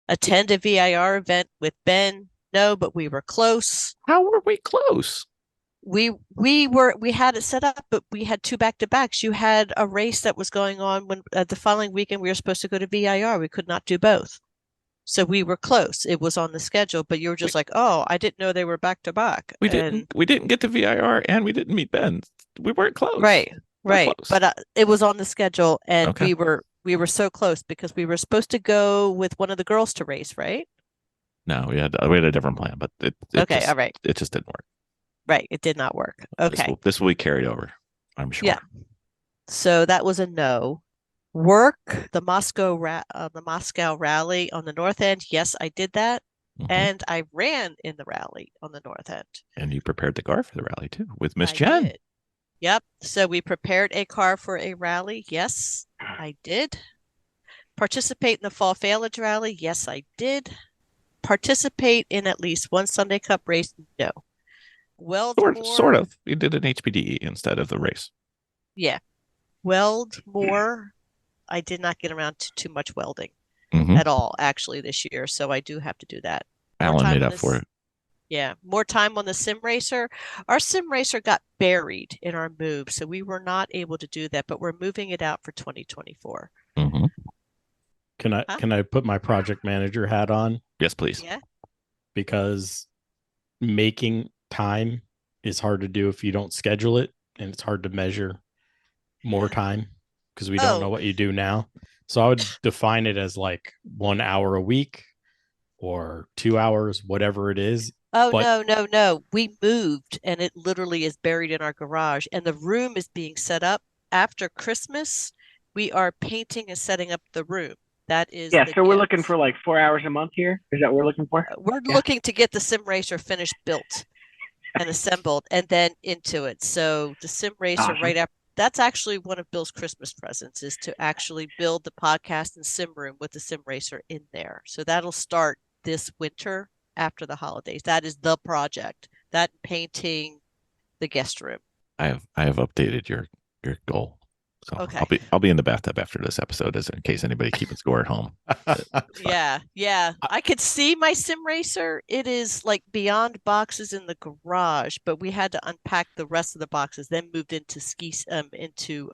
S3: Attend a VIR event with Ben. No, but we were close.
S2: How were we close?
S3: We had it set up, but we had two back-to-backs. You had a race that was going on when the following weekend we were supposed to go to VIR. We could not do both. So we were close. It was on the schedule, but you were just like, oh, I didn't know they were back-to-back.
S2: We didn't get to VIR and we didn't meet Ben. We weren't close.
S3: Right.
S2: Close.
S3: But it was on the schedule, and
S2: okay.
S3: we were so close because we were supposed to go with one of the girls to race, right?
S2: No, we had a different plan, but
S3: all right.
S2: It just didn't work.
S3: Right, it did not work. Okay,
S2: this will be carried over, I'm sure.
S3: Yeah. So that was a no. Work the Moscow rally on the north end. Yes, I did that, and I ran in the rally on the north end.
S2: And you prepared the car for the rally too with Miss Jen.
S3: Did. Yep. So we prepared a car for a rally. Yes, I did. Participate in the Fall Failage Rally. Yes, I did. Participate in at least one Sunday Cup race. No. Weld
S2: sort of. You did an HPDE instead of the race.
S3: Yeah. Weld more. I did not get around to too much welding at all, actually, this year. So I do have to do that.
S2: Alan made up for it.
S3: Yeah. More time on the sim racer. Our sim racer got buried in our move, so we were not able to do that, but we're moving it out for 2024.
S7: Can I put my project manager hat on?
S2: Yes, please.
S3: Yeah.
S7: Because making time is hard to do if you don't schedule it, and it's hard to measure more time because we don't know what you do now. So I would define it as like 1 hour a week or 2 hours, whatever it is.
S3: Oh, no. We moved, and it literally is buried in our garage, and the room is being set up. After Christmas, we are painting and setting up the room. That is
S6: so we're looking for like 4 hours a month here. Is that what we're looking for?
S3: We're looking to get the sim racer finished, built and assembled, and then into it. So the sim racer,
S6: awesome.
S3: that's actually one of Bill's Christmas presents, is to actually build the podcast and sim room with the sim racer in there. So that'll start this winter after the holidays. That is the project. That painting the guest room.
S2: I have updated your goal. So
S3: Okay.
S2: I'll be in the bathtub after this episode, as in case anybody keeping score at home.
S3: Yeah. I could see my sim racer. It is like beyond boxes in the garage, but we had to unpack the rest of the boxes, then moved into into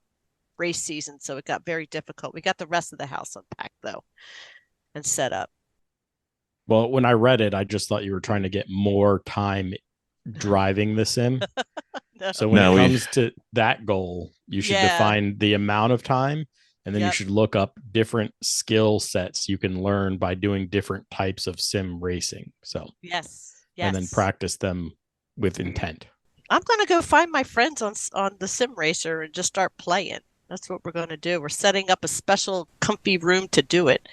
S3: race season, so it got very difficult. We got the rest of the house unpacked though and set up.
S7: Well, when I read it, I just thought you were trying to get more time driving the sim.
S3: No.
S7: So when
S2: No,
S7: it
S2: we-
S7: comes to that goal, you should
S3: Yeah.
S7: define the amount of time, and then you
S3: Yep.
S7: should look up different skill sets you can learn by doing different types of sim racing. So,
S3: Yes.
S7: and then practice them with intent.
S3: I'm gonna go find my friends on the sim racer and just start playing. That's what we're gonna do. We're setting up a special comfy room to do it.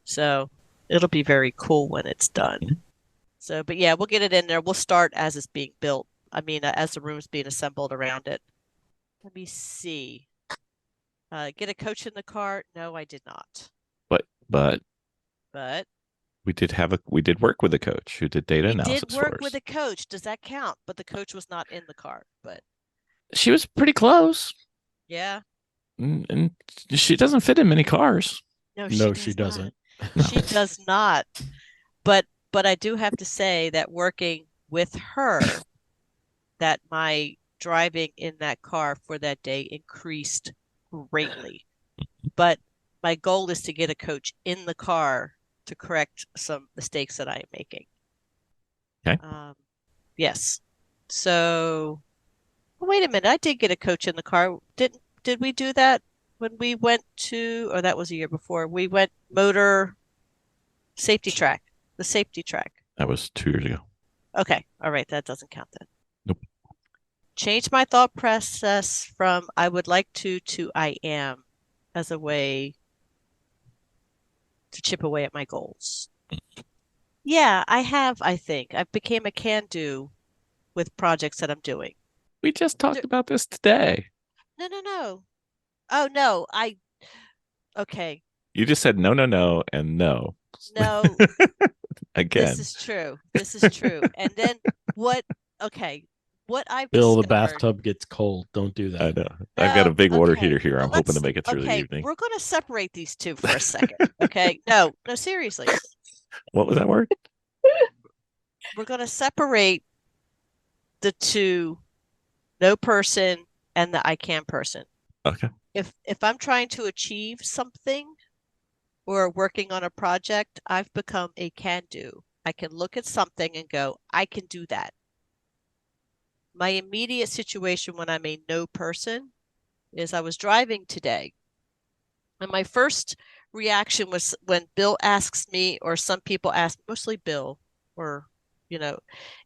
S3: So it'll be very cool when it's done. So, but yeah, we'll get it in there. We'll start as it's being built. I mean, as the room's being assembled around it. Let me see. Get a coach in the car? No, I did not.
S2: But
S3: But
S2: we did work with a coach who did data
S3: we
S2: analysis
S3: did work
S2: for us.
S3: with a coach. Does that count? But the coach was not in the car. But
S2: She was pretty close,
S3: yeah,
S2: and she doesn't fit in many cars.
S3: no,
S7: She
S3: does not.
S7: doesn't.
S3: She does not. But I do have to say that working with her, that my driving in that car for that day increased greatly. But my goal is to get a coach in the car to correct some mistakes that I am making.
S2: Okay.
S3: Yes. So wait a minute. I did get a coach in the car. Did we do that when we went to, or that was a year before, we went motor safety track, the safety track.
S2: That was 2 years ago.
S3: Okay. All right. That doesn't count then.
S2: Nope.
S3: Change my thought process from I would like to I am, as a way to chip away at my goals. Yeah, I have, I think. I've became a can-do with projects that I'm doing.
S2: We just talked about this today.
S3: No. Oh, no. Okay.
S2: You just said no, and no.
S3: No.
S2: Again.
S3: This is true. This is true. And then what I've
S7: Bill, the
S3: discovered.
S7: bathtub gets cold. Don't do that.
S2: I know. I've got a big water
S3: Okay.
S2: heater here.
S3: Well,
S2: I'm hoping to
S3: let's-
S2: make it through the
S3: okay,
S2: evening.
S3: We're going to separate these two for a second. Okay. No, seriously.
S2: What was that word?
S3: We're going to separate the two, no person and the I can person.
S2: Okay.
S3: If I'm trying to achieve something or working on a project, I've become a can do. I can look at something and go, I can do that. My immediate situation when I'm a no person is I was driving today. And my first reaction was when Bill asks me, or some people ask, mostly Bill, or,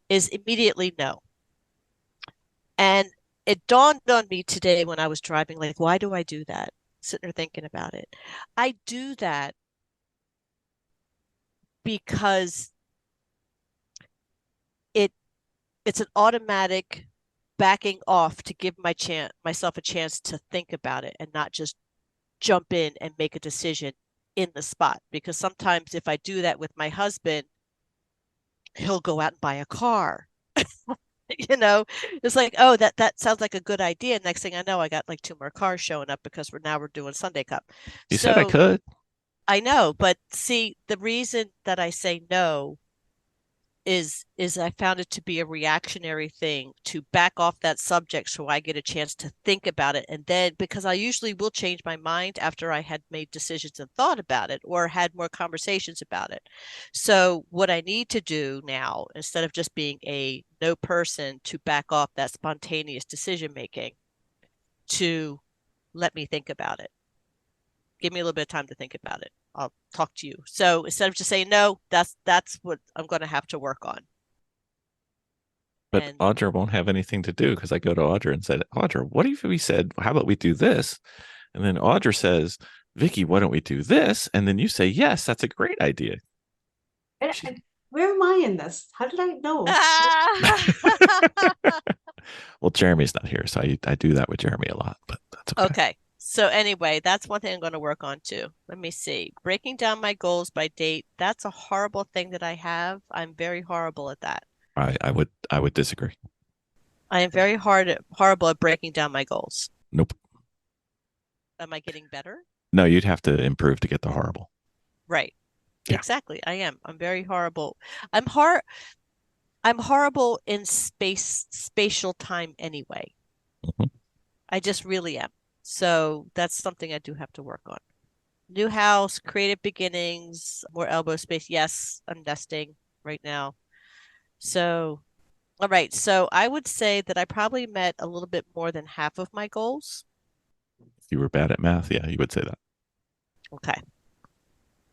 S3: is immediately no. And it dawned on me today when I was driving, like, why do I do that? Sitting there thinking about it. I do that because it's an automatic backing off to give myself a chance to think about it and not just jump in and make a decision in the spot. Because sometimes if I do that with my husband, he'll go out and buy a car. It's like, oh, that sounds like a good idea. Next thing I know, I got like 2 more cars showing up because we're doing Sunday Cup.
S2: You said I could.
S3: I know, but see, the reason that I say no is I found it to be a reactionary thing to back off that subject so I get a chance to think about it. And then, because I usually will change my mind after I had made decisions and thought about it or had more conversations about it. So what I need to do now, instead of just being a no person, to back off that spontaneous decision making, to let me think about it. Give me a little bit of time to think about it. I'll talk to you. So instead of just saying no, that's what I'm going to have to work on.
S2: But Audra won't have anything to do because I go to Audra and said, Audra, what if we said, how about we do this? And then Audra says, Vicki, why don't we do this? And then you say, yes, that's a great idea.
S5: Where am I in this? How did I know?
S2: Well, Jeremy's not here, so I do that with Jeremy a lot. But That's okay.
S3: Okay. So anyway, that's one thing I'm going to work on too. Let me see. Breaking down my goals by date. That's a horrible thing that I have. I'm very horrible at that.
S2: I would disagree.
S3: I am very horrible at breaking down my goals.
S2: Nope.
S3: Am I getting better?
S2: No, you'd have to improve to get the horrible.
S3: Right.
S2: Yeah.
S3: Exactly. I am. I'm very horrible. I'm horrible in spatial time anyway.
S2: Mhm.
S3: I just really am. So that's something I do have to work on. New house, creative beginnings, more elbow space. Yes, I'm nesting right now. So, all right. So I would say that I probably met a little bit more than half of my goals.
S2: If you were bad at math, yeah, you would say that.
S3: Okay.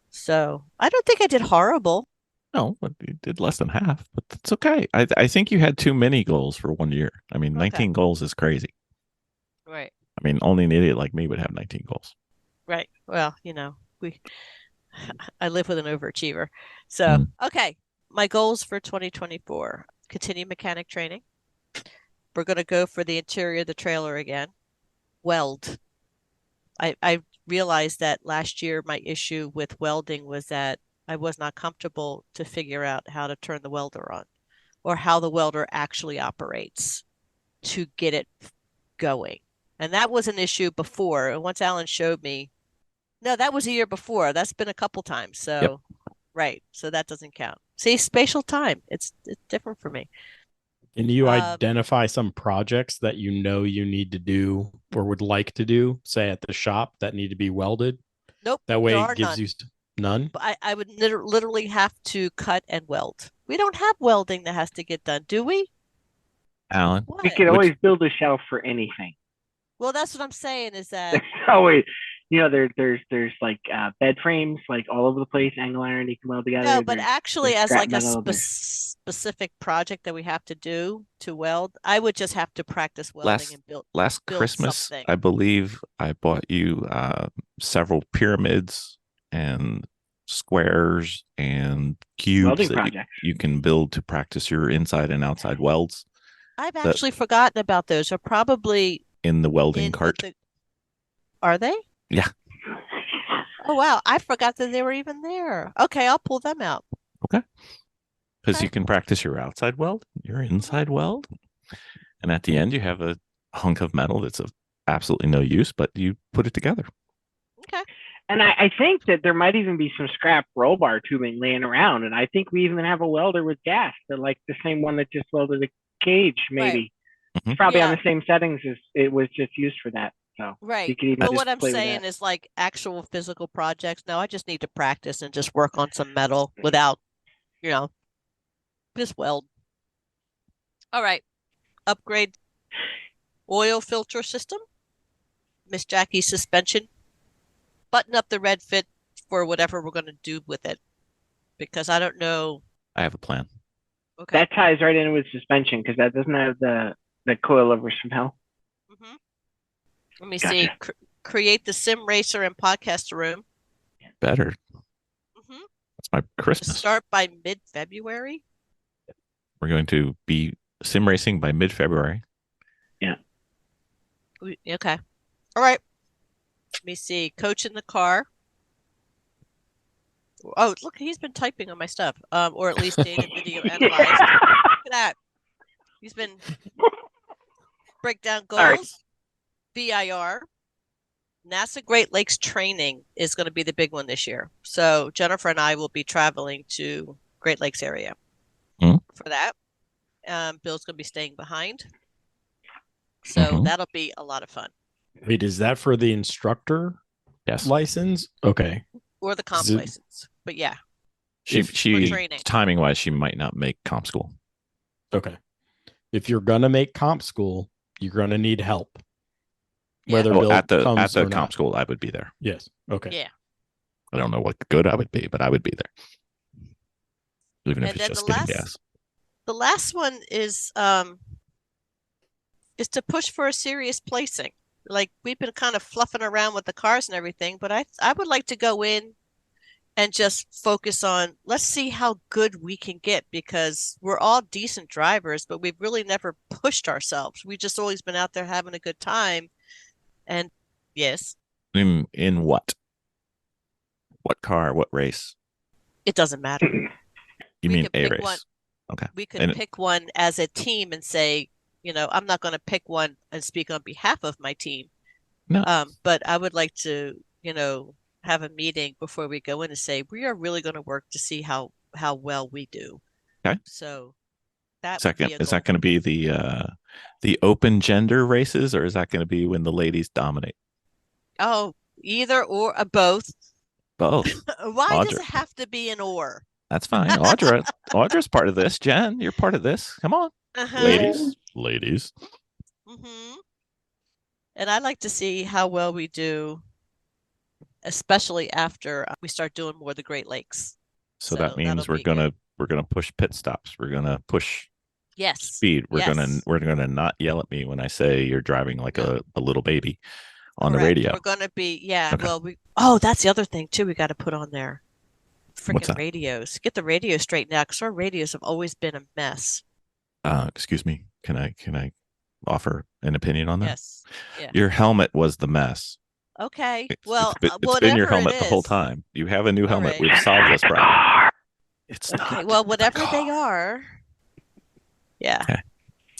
S3: So I don't think I did horrible.
S2: No, but you did less than half, but that's okay. I think you had too many goals for 1 year. I mean,
S3: Okay.
S2: 19 goals is crazy.
S3: Right.
S2: I mean, only an idiot like me would have 19 goals.
S3: Right. Well, I live with an overachiever. So,
S2: Mm.
S3: okay. My goals for 2024, continue mechanic training. We're going to go for the interior of the trailer again. Weld. I realized that last year my issue with welding was that I was not comfortable to figure out how to turn the welder on or how the welder actually operates to get it going. And that was an issue before. And once Alan showed me, no, that was a year before. That's been a couple times. So,
S2: Yep.
S3: Right. So that doesn't count. See, spatial time. It's different for me.
S7: Can you identify some projects that you know you need to do or would like to do, say at the shop, that need to be welded?
S3: Nope.
S7: That way
S3: there
S7: it
S3: are
S7: gives
S3: none.
S7: you none.
S3: But I would literally have to cut and weld. We don't have welding that has to get done, do we?
S2: Alan,
S3: What?
S6: We could always build a shelf for anything.
S3: Well, that's what I'm saying is that
S6: There's always, there's like bed frames like all over the place, angle iron you can weld together.
S3: no, but
S6: There's
S3: actually,
S6: there's
S3: as
S6: scrap
S3: like a
S6: metal, there's-
S3: specific project that we have to do to weld, I would just have to practice welding and
S2: last
S3: build
S2: Christmas,
S3: something.
S2: I believe I bought you several pyramids and squares and cubes
S6: welding
S2: that
S6: projects.
S2: you can build to practice your inside and outside welds
S3: I've actually forgotten about those. They're probably
S2: in the welding
S3: in
S2: cart.
S3: Are they?
S2: Yeah.
S3: Oh wow, I forgot that they were even there. Okay, I'll pull them out.
S2: Okay. Because
S3: Okay.
S2: you can practice your outside weld, your inside weld, and at the end you have a hunk of metal that's of absolutely no use, but you put it together.
S3: Okay.
S6: And I think that there might even be some scrap roll bar tubing laying around. And I think we even have a welder with gas, that like the same one that just welded a cage, maybe.
S2: Mhm.
S6: It's probably on
S3: Yeah.
S6: the same settings as it was just used for that. So you
S3: Right.
S6: could even
S3: But
S6: just
S3: what I'm
S6: play with
S3: saying
S6: that.
S3: is like actual physical projects. No, I just need to practice and just work on some metal without, just weld. All right. Upgrade oil filter system. Miss Jackie's suspension. Button up the red fit for whatever we're going to do with it. Because I don't know.
S2: I have a plan.
S3: Okay.
S6: That ties right in with suspension because that doesn't have the coilovers from hell.
S3: Mhm. Let me
S6: Gotcha.
S3: see. Create the sim racer and podcast room.
S2: Better.
S3: Mhm.
S2: That's my Christmas.
S3: Start by mid-February.
S2: We're going to be sim racing by mid-February.
S3: Okay. All right. Let me see. Coach in the car. Oh, look, he's been typing on my stuff. Or at least data video analyzed. Look at that. He's been break down goals.
S6: All right.
S3: VIR. NASA Great Lakes training is going to be the big one this year. So Jennifer and I will be traveling to Great Lakes area for that. Bill's going to be staying behind. So that'll be a lot of fun.
S7: Wait, is that for the instructor
S2: Yes.
S7: license? Okay.
S3: Or the comp
S7: Is it-
S3: license. But yeah.
S2: She
S3: for training.
S2: timing wise, she might not make comp school.
S7: Okay. If you're gonna make comp school, you're gonna need help.
S3: Yeah.
S7: Whether
S2: Oh,
S7: Bill
S2: at the
S7: comes or
S2: comp
S7: not.
S2: school, I would be there.
S7: Yes. Okay.
S3: Yeah.
S2: I don't know what good I would be, but I would be there. Even if
S3: And
S2: it's
S3: then
S2: just
S3: the
S2: getting
S3: last-
S2: gas.
S3: The last one is to push for a serious placing. Like we've been kind of fluffing around with the cars and everything, but I would like to go in and just focus on let's see how good we can get because we're all decent drivers, but we've really never pushed ourselves. We've just always been out there having a good time. And yes,
S2: In what? What car? What race?
S3: it doesn't matter.
S2: You
S3: We
S2: mean
S3: could
S2: a
S3: pick one.
S2: race? Okay.
S3: We could
S2: And
S3: pick one as a team and say, I'm not going to pick one and speak on behalf of my team.
S2: no.
S3: But I would like to, have a meeting before we go in and say we are really going to work to see how well we do.
S2: Okay.
S3: So that would
S2: Second,
S3: be a
S2: is that
S3: goal.
S2: going to be the open gender races, or is that going to be when the ladies dominate?
S3: Oh, either or both.
S2: Both.
S3: Why does
S2: Audra.
S3: it have to be an or?
S2: That's fine. Audra's part of this. Jen, you're part of this. Come on, ladies.
S3: Mm-hmm. And I'd like to see how well we do, especially after we start doing more of the Great Lakes.
S2: So that means
S3: that'll
S2: we're
S3: be good.
S2: gonna push pit stops. We're gonna push
S3: Yes.
S2: speed. We're
S3: Yes.
S2: gonna not yell at me when I say you're driving like
S3: No.
S2: a little baby on the
S3: Correct.
S2: radio.
S3: We're going to be, yeah.
S2: Okay.
S3: Well, that's the other thing too. We got to put on there.
S2: What's
S3: Freaking
S2: that?
S3: radios. Get the radio straightened out because our radios have always been a mess.
S2: Excuse me. Can I offer an opinion on that?
S3: Yes. Yeah.
S2: Your helmet was the mess.
S3: Okay.
S2: It's
S3: Whatever
S2: been your helmet
S3: it
S2: the whole
S3: is.
S2: time. You have a new
S3: All
S2: helmet.
S3: right.
S2: We've solved this problem. It's
S3: Okay.
S2: not.
S3: Well,
S2: the
S3: whatever they
S2: car.
S3: are. Yeah.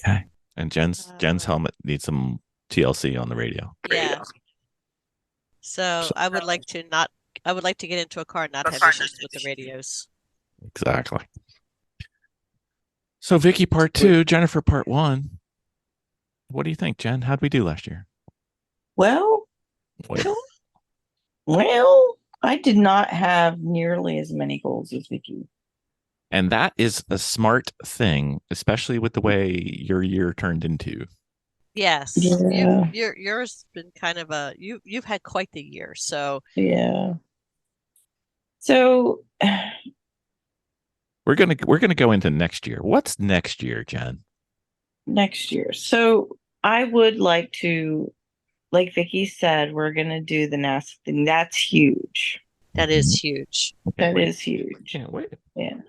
S2: Okay. And Jen's helmet needs some TLC on the radio.
S3: Yeah. So I would like to get into a car and not have issues with the radios.
S2: Exactly. So Vicki part 2, Jennifer part 1. What do you think, Jen? How'd we do last year?
S4: Well, I did not have nearly as many goals as Vicki.
S2: And that is a smart thing, especially with the way your year turned into.
S3: Yes.
S4: Yeah.
S3: Yours been kind of you've had quite the year. So
S4: Yeah. So
S2: we're gonna go into next year. What's next year, Jen?
S4: next year. So I would like to, like Vicki said, we're gonna do the NASA thing. That's huge.
S3: that is huge.
S4: That is huge.
S2: Can't wait.
S4: Yeah.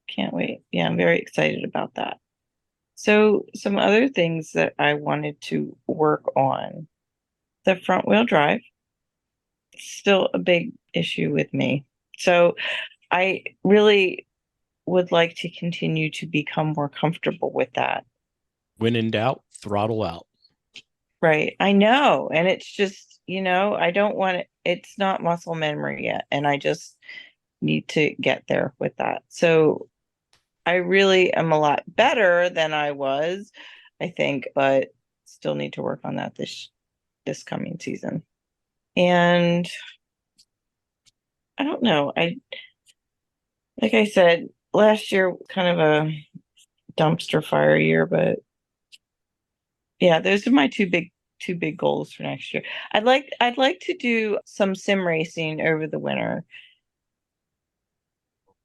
S4: Can't wait. Yeah, I'm very excited about that. So some other things that I wanted to work on. The front wheel drive. Still a big issue with me. So I really would like to continue to become more comfortable with that.
S7: When in doubt, throttle out.
S4: Right. I know. And it's just, I don't want it. It's not muscle memory yet. And I just need to get there with that. So I really am a lot better than I was, I think, but still need to work on that this coming season. And I don't know. Like I said, last year kind of a dumpster fire year, but yeah, those are my two big goals for next year. I'd like to do some sim racing over the winter,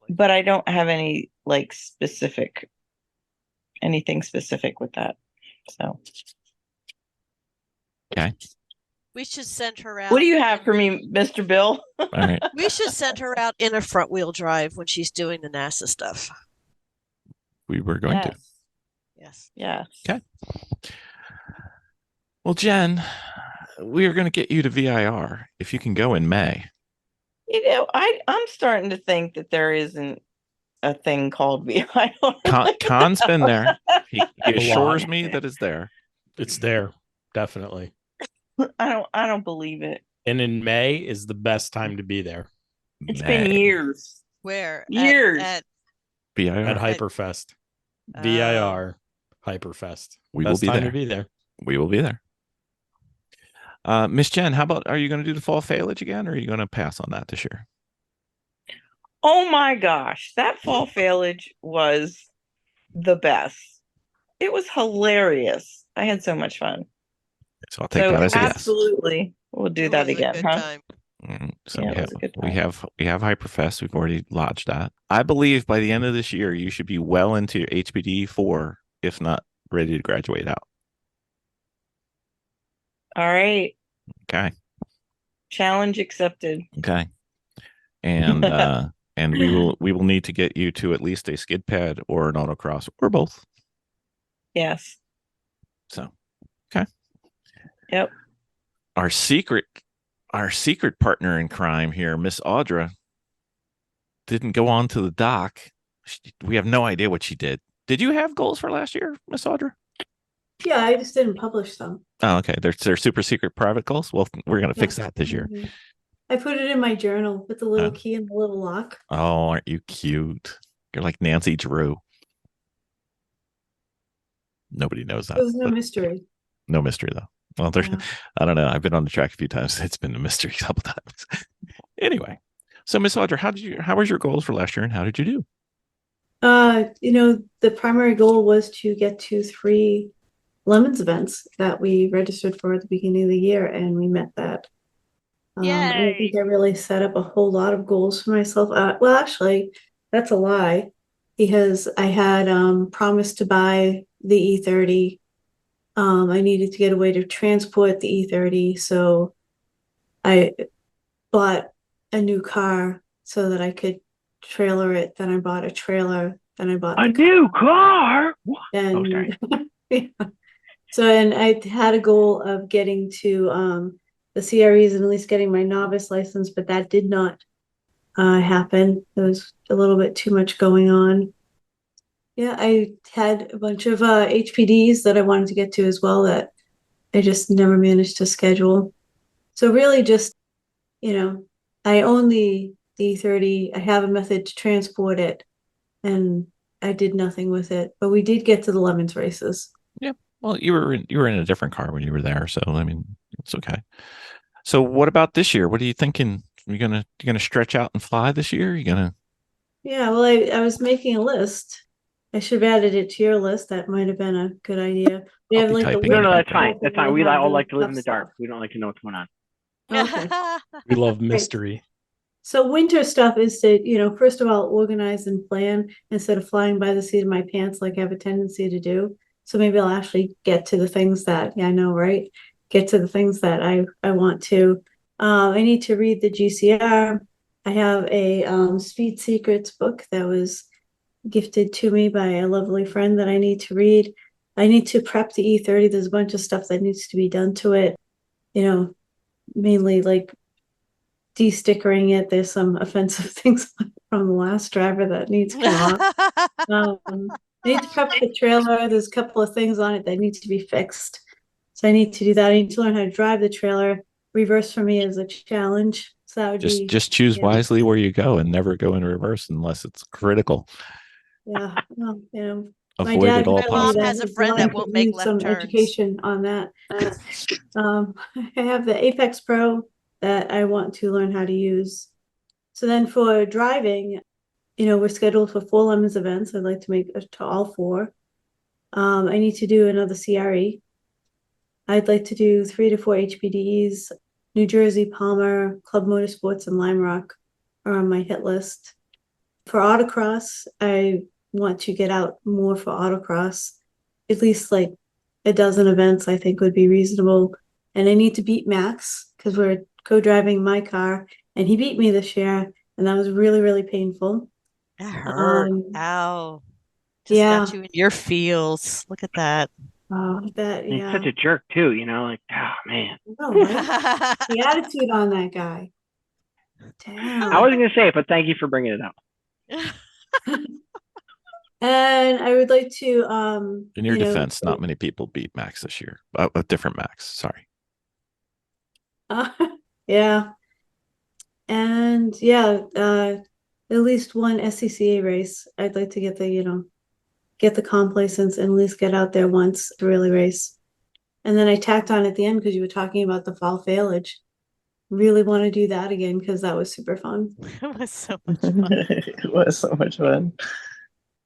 S4: but I don't have any anything specific with that. So
S2: Okay.
S3: We should send her out.
S4: what do you have for me, Mr. Bill?
S2: All right.
S3: We should send her out in a front wheel drive when she's doing the NASA stuff.
S2: We were going to.
S3: Yes.
S4: Yes.
S2: Okay. Well, Jen, we are going to get you to VIR if you can go in May.
S4: I'm starting to think that there isn't a thing called VIR.
S2: Khan's been there. He
S7: A
S2: assures
S7: lot.
S2: me that it's there.
S7: It's there, definitely.
S4: I don't believe it.
S7: And in May is the best time to be there
S4: It's
S2: May.
S4: been years.
S3: Where?
S4: Years.
S3: At
S2: VIR.
S7: at Hyperfest. VIR Hyperfest.
S2: We
S7: Best
S2: will be
S7: time
S2: there.
S7: to be there.
S2: We will be there. Miss Jen, how about, are you going to do the fall foliage again, or are you going to pass on that this year?
S4: Oh my gosh, that fall foliage was the best. It was hilarious. I had so much fun.
S2: So I'll take that as a yes.
S4: absolutely, we'll do
S3: it
S4: that
S3: was a
S4: again,
S3: good
S4: huh?
S3: time.
S2: So
S4: Yeah,
S2: we
S4: it was a good time.
S2: have Hyperfest. We've already lodged that. I believe by the end of this year, you should be well into your HBD 4, if not ready to graduate out.
S4: All right,
S2: Okay.
S4: challenge accepted.
S2: Okay. And and we will need to get you to at least a skid pad or an autocross or both.
S4: Yes.
S2: So, okay.
S4: Yep.
S2: our secret partner in crime here, Miss Audra, didn't go on to the dock. We have no idea what she did. Did you have goals for last year, Miss Audra?
S5: Yeah, I just didn't publish them.
S2: Oh, okay. They're super secret private goals. Well, we're gonna fix that this year.
S5: I put it in my journal with the little key and the little lock.
S2: Oh, aren't you cute? You're like Nancy Drew. Nobody knows that.
S5: It was no mystery.
S2: No mystery though. Well, there's, I don't know. I've been on the track a few times. It's been a mystery a couple times. Anyway, so Miss Audra, how was your goals for last year and how did you do?
S5: The primary goal was to get to 3 Lemons events that we registered for at the beginning of the year, and we met that. I don't think I really set up a whole lot of goals for myself. Well, actually, that's a lie, because I had promised to buy the E30. I needed to get a way to transport the E30, so I bought a new car so that I could trailer it. Then I bought a trailer. Then I bought
S6: a new car.
S5: And
S6: sorry.
S5: Yeah. So, and I had a goal of getting to the CREs and at least getting my novice license, but that did not happen. There was a little bit too much going on. Yeah, I had a bunch of HPDs that I wanted to get to as well that I just never managed to schedule. So really just, I own the E30. I have a method to transport it, and I did nothing with it. But we did get to the Lemons races.
S2: Yeah. Well, you were in a different car when you were there, so I mean, it's okay. So what about this year? What are you thinking? You gonna stretch out and fly this year? You gonna?
S5: Yeah, well, I was making a list. I should have added it to your list. That might have been a good idea. We have like
S6: no, that's fine. That's fine. We all like to live in the dark. We don't like to know what's going on.
S5: Okay.
S7: We love mystery.
S5: So winter stuff is to, first of all, organize and plan instead of flying by the seat of my pants like I have a tendency to do. So maybe I'll actually get to the things that, I know, right? Get to the things that I want to. I need to read the GCR. I have a Speed Secrets book that was gifted to me by a lovely friend that I need to read. I need to prep the E30. There's a bunch of stuff that needs to be done to it. Mainly like de-stickering it. There's some offensive things from the last driver that needs to come off. I need to prep the trailer. There's a couple of things on it that need to be fixed. So I need to do that. I need to learn how to drive the trailer. Reverse for me is a challenge. So that would
S2: just choose wisely where you go and never go in reverse unless it's critical.
S5: Yeah. Well,
S2: Avoid
S5: my dad
S2: it all
S3: My mom
S2: possible.
S3: has a friend that will make left
S5: some
S3: turns.
S5: education on that. I have the Apex Pro that I want to learn how to use. So then for driving, we're scheduled for 4 Lemons events. I'd like to make it to all 4. I need to do another CRE. I'd like to do 3 to 4 HPDs. New Jersey, Palmer, Club Motorsports, and Lime Rock are on my hit list. For autocross, I want to get out more for autocross. At least like a dozen events I think would be reasonable. And I need to beat Max because we're co-driving my car, and he beat me this year, and that was really, really painful.
S3: That hurt. Ow. Just got you in your feels. Look at that.
S5: Oh, that,
S6: He's such a jerk too, like, oh man.
S5: Oh, right? The attitude on that guy. Damn.
S6: I wasn't gonna say it, but thank you for bringing it up.
S5: And I would like to
S2: in your defense, not many people beat Max this year. A different Max, sorry.
S5: Yeah. And at least one SCCA race. I'd like to get the comp license and at least get out there once to really race. And then I tacked on at the end because you were talking about the fall failage. Really want to do that again because that was super fun.
S3: It was so much fun.
S4: It was so much fun.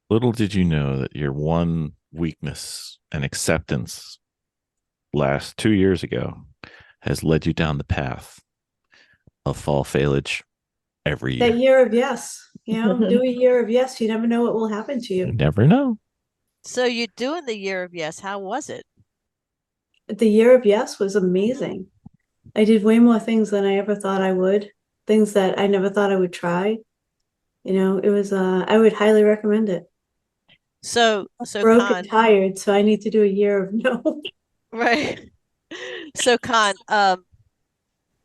S2: Little did you know that your one weakness and acceptance last 2 years ago has led you down the path of fall failage every year.
S5: That year of yes. Do a year of yes. You never know what will happen to you.
S2: You never know.
S3: So you're doing the year of yes. How was it?
S5: The year of yes was amazing. I did way more things than I ever thought I would. Things that I never thought I would try. It was I would highly recommend it.
S3: So
S5: broke
S3: Con,
S5: and tired, so I need to do a year of no.
S3: Right. So Con,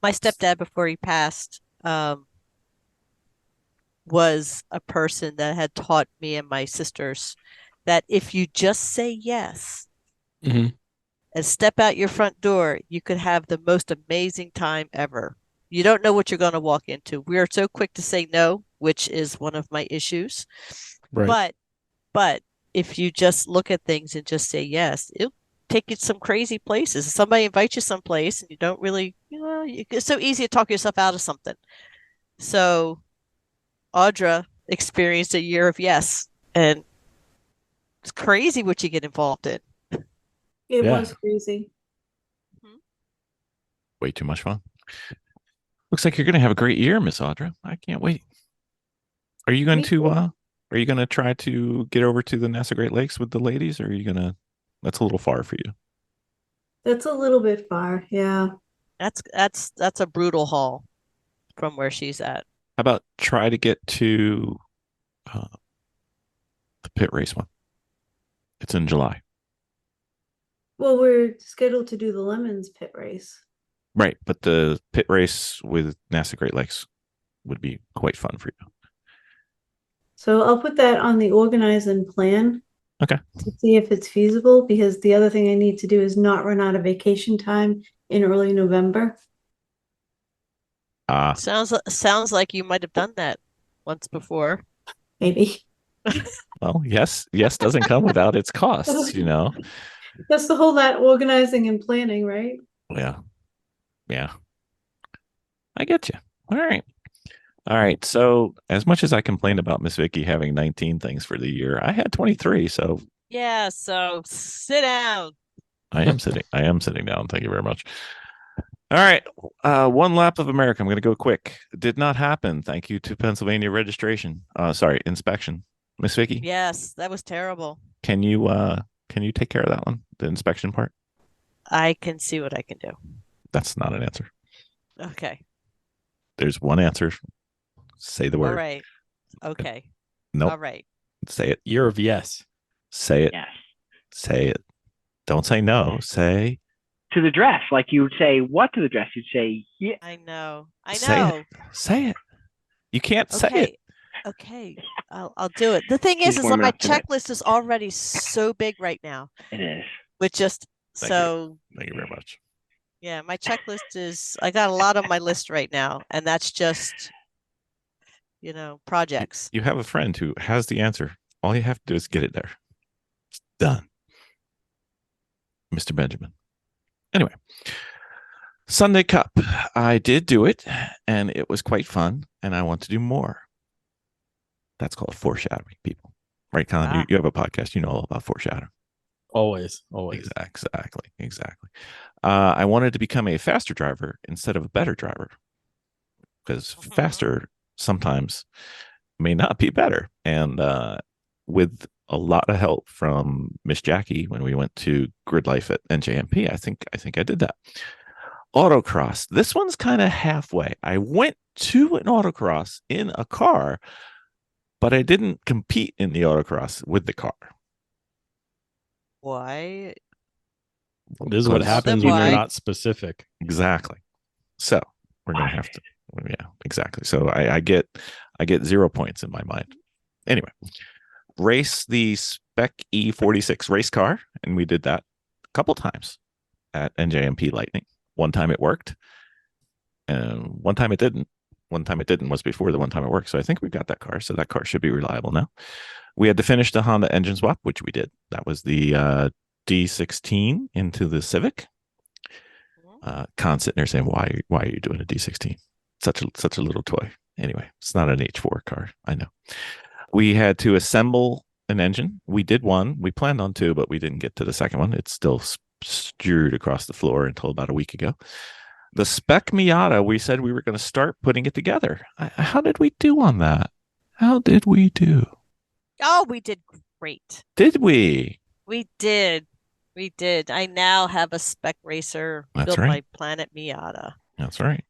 S3: My stepdad, before he passed, was a person that had taught me and my sisters that if you just say yes
S7: Mhm.
S3: and step out your front door, you could have the most amazing time ever. You don't know what you're going to walk into. We are so quick to say no, which is one of my issues.
S7: Right.
S3: But if you just look at things and just say yes, it'll take you to some crazy places. If somebody invites you someplace and you don't really, it's so easy to talk yourself out of something. So Audra experienced a year of yes, and it's crazy what you get involved in.
S5: It
S7: Yeah.
S5: was crazy.
S2: Way too much fun. Looks like you're going to have a great year, Miss Audra. I can't wait. Are you going
S5: Me
S2: to
S5: too.
S2: are you going to try to get over to the NASA Great Lakes with the ladies, or are you going to that's a little far for you?
S5: That's a little bit far. Yeah.
S3: That's a brutal haul from where she's at.
S2: How about try to get to uh, the pit race one? It's in July.
S5: Well, we're scheduled to do the Lemons pit race.
S2: Right, but the pit race with NASA Great Lakes would be quite fun for you.
S5: So I'll put that on the organize and plan.
S2: Okay.
S5: To see if it's feasible, because the other thing I need to do is not run out of vacation time in early November.
S3: Sounds like you might have done that once before.
S5: Maybe.
S2: Well, yes doesn't come without its costs,
S5: That's the whole that organizing and planning, right?
S2: Yeah. I get you. All right. So as much as I complained about Miss Vicki having 19 things for the year, I had 23. So
S3: Yeah, so sit down.
S2: I am sitting down. Thank you very much. All right. One lap of America. I'm going to go quick. Did not happen. Thank you to Pennsylvania registration. Inspection. Miss Vicki.
S3: Yes, that was terrible.
S2: Can you take care of that one? The inspection part?
S3: I can see what I can do.
S2: That's not an answer.
S3: Okay.
S2: There's one answer. Say the word.
S3: All right. Okay.
S2: Nope.
S3: All right.
S2: Say it.
S7: Year of yes.
S2: Say it.
S6: Yes.
S2: Say it. Don't say no. Say
S6: To the dress, like you would say what to the dress? You'd say yeah.
S3: I know.
S2: Say it. You can't say it.
S3: Okay. I'll do it. The thing is
S6: Keep
S3: that
S6: warming
S3: my
S6: up to it.
S3: checklist is already so big right now.
S6: It is.
S3: With just
S2: Thank
S3: so
S2: Thank you very much.
S3: yeah, my checklist is I got a lot on my list right now, and that's just projects.
S2: You have a friend who has the answer. All you have to do is get it there. It's done. Mr. Benjamin. Anyway, Sunday Cup. I did do it, and it was quite fun, and I want to do more. That's called foreshadowing, people. Right, Colin? You have a podcast. You know all about foreshadowing.
S7: Always.
S2: Exactly. I wanted to become a faster driver instead of a better driver, because faster sometimes may not be better. And with a lot of help from Miss Jackie when we went to Grid Life at NJMP, I think I did that. Autocross. This one's kind of halfway. I went to an autocross in a car, but I didn't compete in the autocross with the car.
S3: Why?
S7: This is what happens when you're not specific.
S2: Exactly. So we're gonna have to. Yeah, exactly. So I get 0 points in my mind. Anyway, race the Spec E46 race car, and we did that a couple times at NJMP Lightning. One time it worked, and one time it didn't. One time it didn't was before the one time it worked. So I think we got that car. So that car should be reliable now. We had to finish the Honda engine swap, which we did. That was the D16 into the Civic. Con sitting there saying, "Why are you doing a D16? Such a little toy." Anyway, it's not an H4 car. I know. We had to assemble an engine. We did one. We planned on two, but we didn't get to the second one. It's still strewed across the floor until about a week ago. The Spec Miata, we said we were going to start putting it together. How did we do on that? How did we do?
S3: Oh, we did great.
S2: Did we?
S3: We did. I now have a Spec Racer built by Planet Miata.
S2: That's right.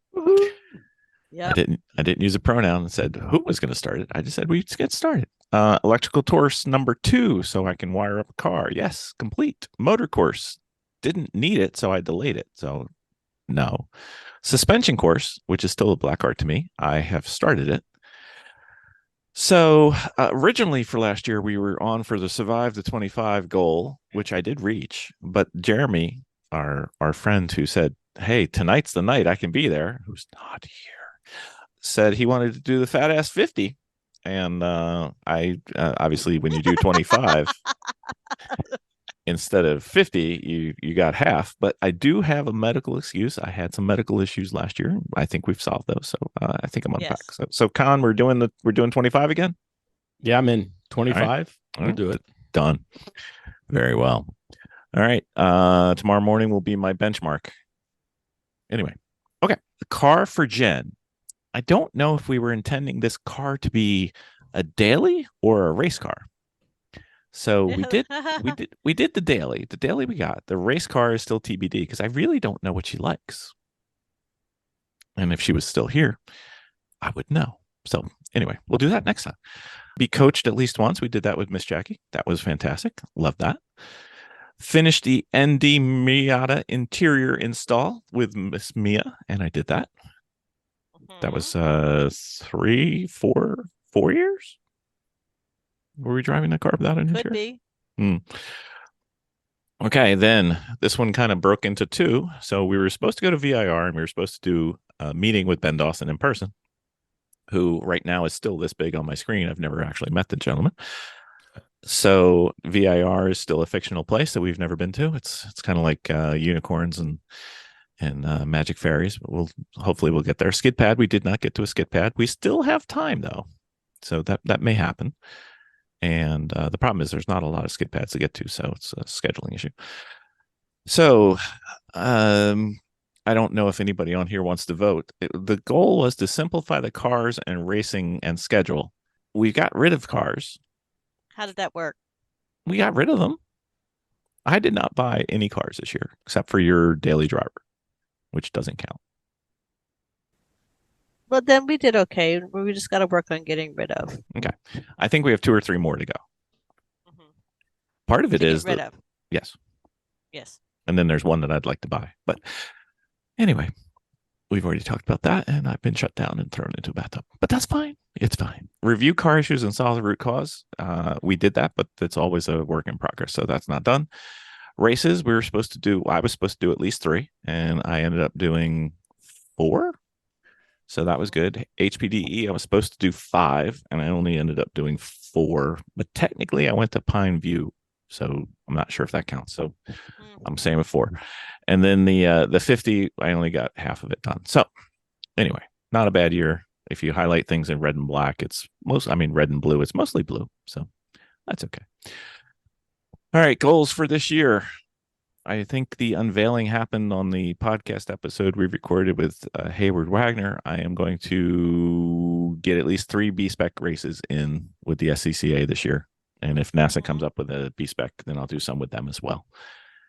S3: Yeah.
S2: I didn't use a pronoun and said who was going to start it. I just said we just get started. Electrical course number 2, so I can wire up a car. Yes, complete. Motor course. Didn't need it, so I delayed it. So No. Suspension course, which is still a black art to me. I have started it. So originally for last year, we were on for the Survive the 25 goal, which I did reach. But Jeremy, our friend who said, hey, tonight's the night I can be there, who's not here, said he wanted to do the Fat Ass 50. And I obviously, when you do 25 instead of 50, you got half. But I do have a medical excuse. I had some medical issues last year. I think we've solved those. So I think I'm on
S3: Yes.
S2: track. So Con, we're doing 25 again.
S7: Yeah, I'm in 25. We'll do it.
S2: Done. Very well. All right. Tomorrow morning will be my benchmark. Anyway, okay. The car for Jen. I don't know if we were intending this car to be a daily or a race car. So we did the daily. The daily we got. The race car is still TBD because I really don't know what she likes. And if she was still here, I would know. So anyway, we'll do that next time. Be coached at least once. We did that with Miss Jackie. That was fantastic. Love that. Finished the ND Miata interior install with Miss Mia, and I did that. That was 4 years. Were we driving the car without an interior?
S3: Could be.
S2: Okay, then this one kind of broke into two. So we were supposed to go to VIR, and we were supposed to do a meeting with Ben Dawson in person, who right now is still this big on my screen. I've never actually met the gentleman. So VIR is still a fictional place that we've never been to. It's kind of like unicorns and magic fairies. But hopefully we'll get there. Skid pad. We did not get to a skid pad. We still have time though, so that may happen. And the problem is there's not a lot of skid pads to get to, so it's a scheduling issue. So I don't know if anybody on here wants to vote. The goal was to simplify the cars and racing and schedule. We got rid of cars.
S3: How did that work?
S2: We got rid of them. I did not buy any cars this year except for your daily driver, which doesn't count.
S3: Well, then we did okay. We just got to work on getting rid of.
S2: Okay. I think we have 2 or 3 more to go.
S3: Mm-hmm.
S2: Part of it
S3: To
S2: is
S3: get rid of.
S2: Yes.
S3: Yes.
S2: And then there's one that I'd like to buy. But anyway, we've already talked about that, and I've been shut down and thrown into a bathtub. But that's fine. It's fine. Review car issues and solve the root cause. We did that, but it's always a work in progress, so that's not done. Races, I was supposed to do at least 3, and I ended up doing 4. So that was good. HPDE, I was supposed to do 5, and I only ended up doing 4. But technically, I went to Pine View, so I'm not sure if that counts. So I'm saying with 4. And then the 50, I only got half of it done. So anyway, not a bad year. If you highlight things in red and black, red and blue, it's mostly blue. So that's okay. All right, goals for this year. I think the unveiling happened on the podcast episode we recorded with Hayward Wagner. I am going to get at least 3 B-Spec races in with the SCCA this year. And if NASA comes up with a B-Spec, then I'll do some with them as well.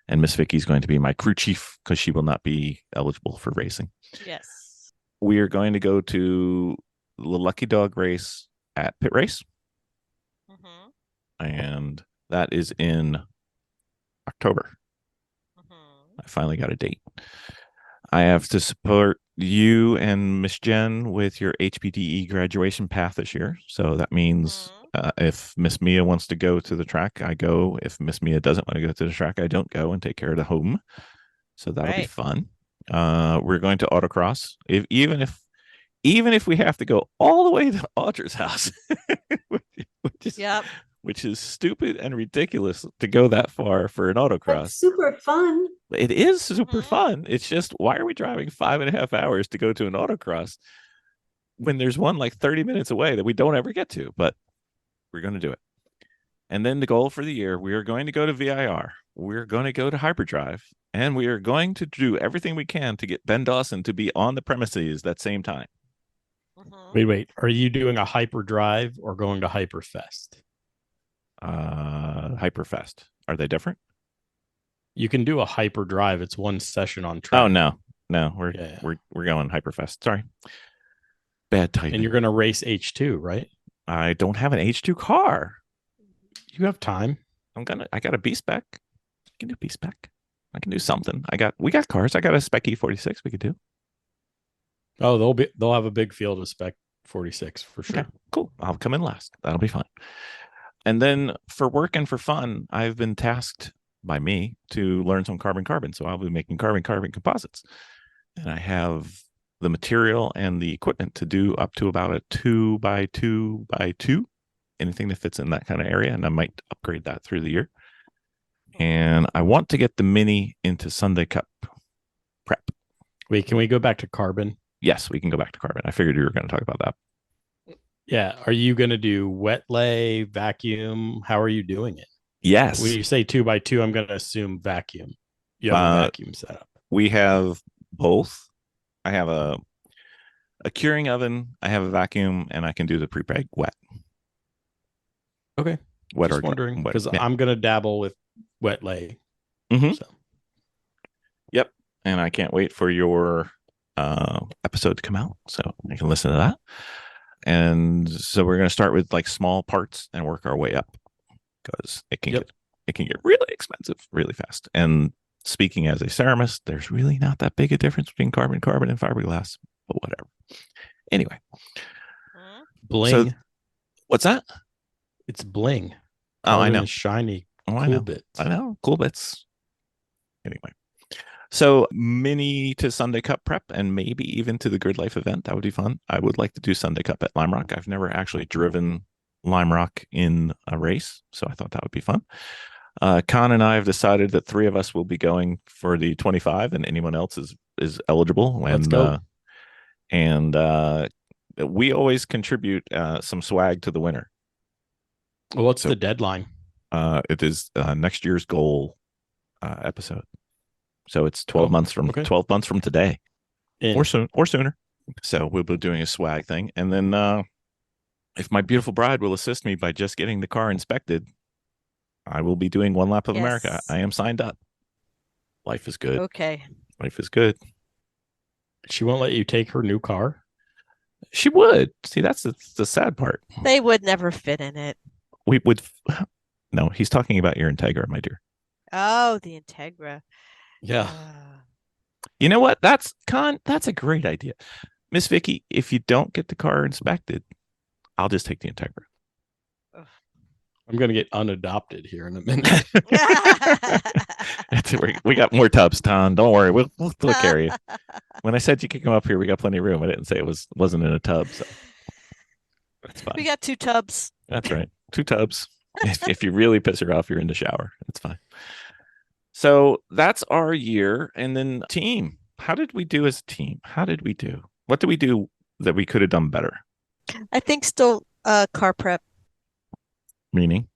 S2: And Miss Vicki is going to be my crew chief because she will not be eligible for racing.
S3: Yes.
S2: We are going to go to the Lucky Dog race at Pit Race.
S3: Mm-hmm.
S2: And that is in October.
S3: Mm-hmm.
S2: I finally got a date. I have to support you and Miss Jen with your HPDE graduation path this year. So that means if Miss Mia wants to go to the track, I go. If Miss Mia doesn't want to go to the track, I don't go and take care of the home. So that'll be fun. We're going to autocross. Even if we have to go all the way to Audra's house, which is stupid and ridiculous to go that far for an autocross.
S5: That's super fun.
S2: It is super fun. It's just, why are we driving 5.5 hours to go to an autocross when there's one like 30 minutes away that we don't ever get to? But we're going to do it. And then the goal for the year, we are going to go to VIR. We're going to go to Hyperdrive. And we are going to do everything we can to get Ben Dawson to be on the premises that same time.
S7: Wait. Are you doing a Hyperdrive or going to Hyperfest?
S2: Hyperfest. Are they different?
S7: You can do a Hyperdrive. It's one session on track.
S2: Oh no, we're going Hyperfest. Sorry, bad typing.
S7: And you're going to race H2, right?
S2: I don't have an H2 car.
S7: You have time.
S2: I got a B spec. You can do B spec. I can do something. We got cars. I got a Spec E46 we could do.
S7: Oh, they'll have a big field of Spec 46 for sure.
S2: Okay, cool. I'll come in last. That'll be fun. And then for work and for fun, I've been tasked by me to learn some carbon. So I'll be making carbon composites. And I have the material and the equipment to do up to about a 2x2x2, anything that fits in that kind of area. And I might upgrade that through the year. And I want to get the Mini into Sunday Cup prep.
S7: Wait, can we go back to carbon?
S2: Yes, we can go back to carbon. I figured you were going to talk about that.
S7: Yeah. Are you going to do wet lay, vacuum? How are you doing it?
S2: Yes.
S7: When you say 2x2, I'm going to assume vacuum. You have a vacuum setup.
S2: We have both. I have a curing oven. I have a vacuum, and I can do the pre-preg wet.
S7: Okay.
S2: Wet
S7: Just
S2: or
S7: wondering,
S2: wet.
S7: because
S2: Yeah.
S7: I'm going to dabble with wet lay.
S2: Mhm.
S7: So.
S2: Yep. And I can't wait for your episode to come out so I can listen to that. And so we're going to start with like small parts and work our way up, because it can get really expensive really fast. And speaking as a ceramist, there's really not that big a difference between carbon and fiberglass, but whatever. Anyway,
S7: Bling.
S2: So, what's that?
S7: It's bling.
S2: Oh, I know.
S7: Shiny.
S2: Oh,
S7: Cool bits.
S2: I know. Cool bits. Anyway. So Mini to Sunday Cup prep, and maybe even to the Grid Life event. That would be fun. I would like to do Sunday Cup at Lime Rock. I've never actually driven Lime Rock in a race, so I thought that would be fun. Con and I have decided that 3 of us will be going for the 25, and anyone else is eligible.
S7: Let's go.
S2: And we always contribute some swag to the winner.
S7: Well, what's the deadline?
S2: It is next year's goal episode. So it's 12 months from 12 months from today, or sooner. So we'll be doing a swag thing, and then if my beautiful bride will assist me by just getting the car inspected, I will be doing one lap of America. I am signed up. Life is good.
S3: Okay.
S2: Life is good.
S7: She won't let you take her new car?
S2: She would. See, that's the sad part.
S3: They would never fit in it.
S2: We would. No, he's talking about your Integra, my dear.
S3: Oh, the Integra.
S7: Yeah.
S2: You know what? That's a great idea. Miss Vicki, if you don't get the car inspected, I'll just take the Integra.
S7: I'm going to get unadopted here in a minute.
S2: We got more tubs, Tom. Don't worry. We'll carry you. When I said you could come up here, we got plenty of room. I didn't say it wasn't in a tub, so that's fine.
S3: We got 2 tubs.
S2: That's right. 2 tubs. If you really piss her off, you're in the shower. That's fine. So that's our year. And then team. How did we do as a team? How did we do? What did we do that we could have done better?
S3: I think still car prep.
S2: Meaning?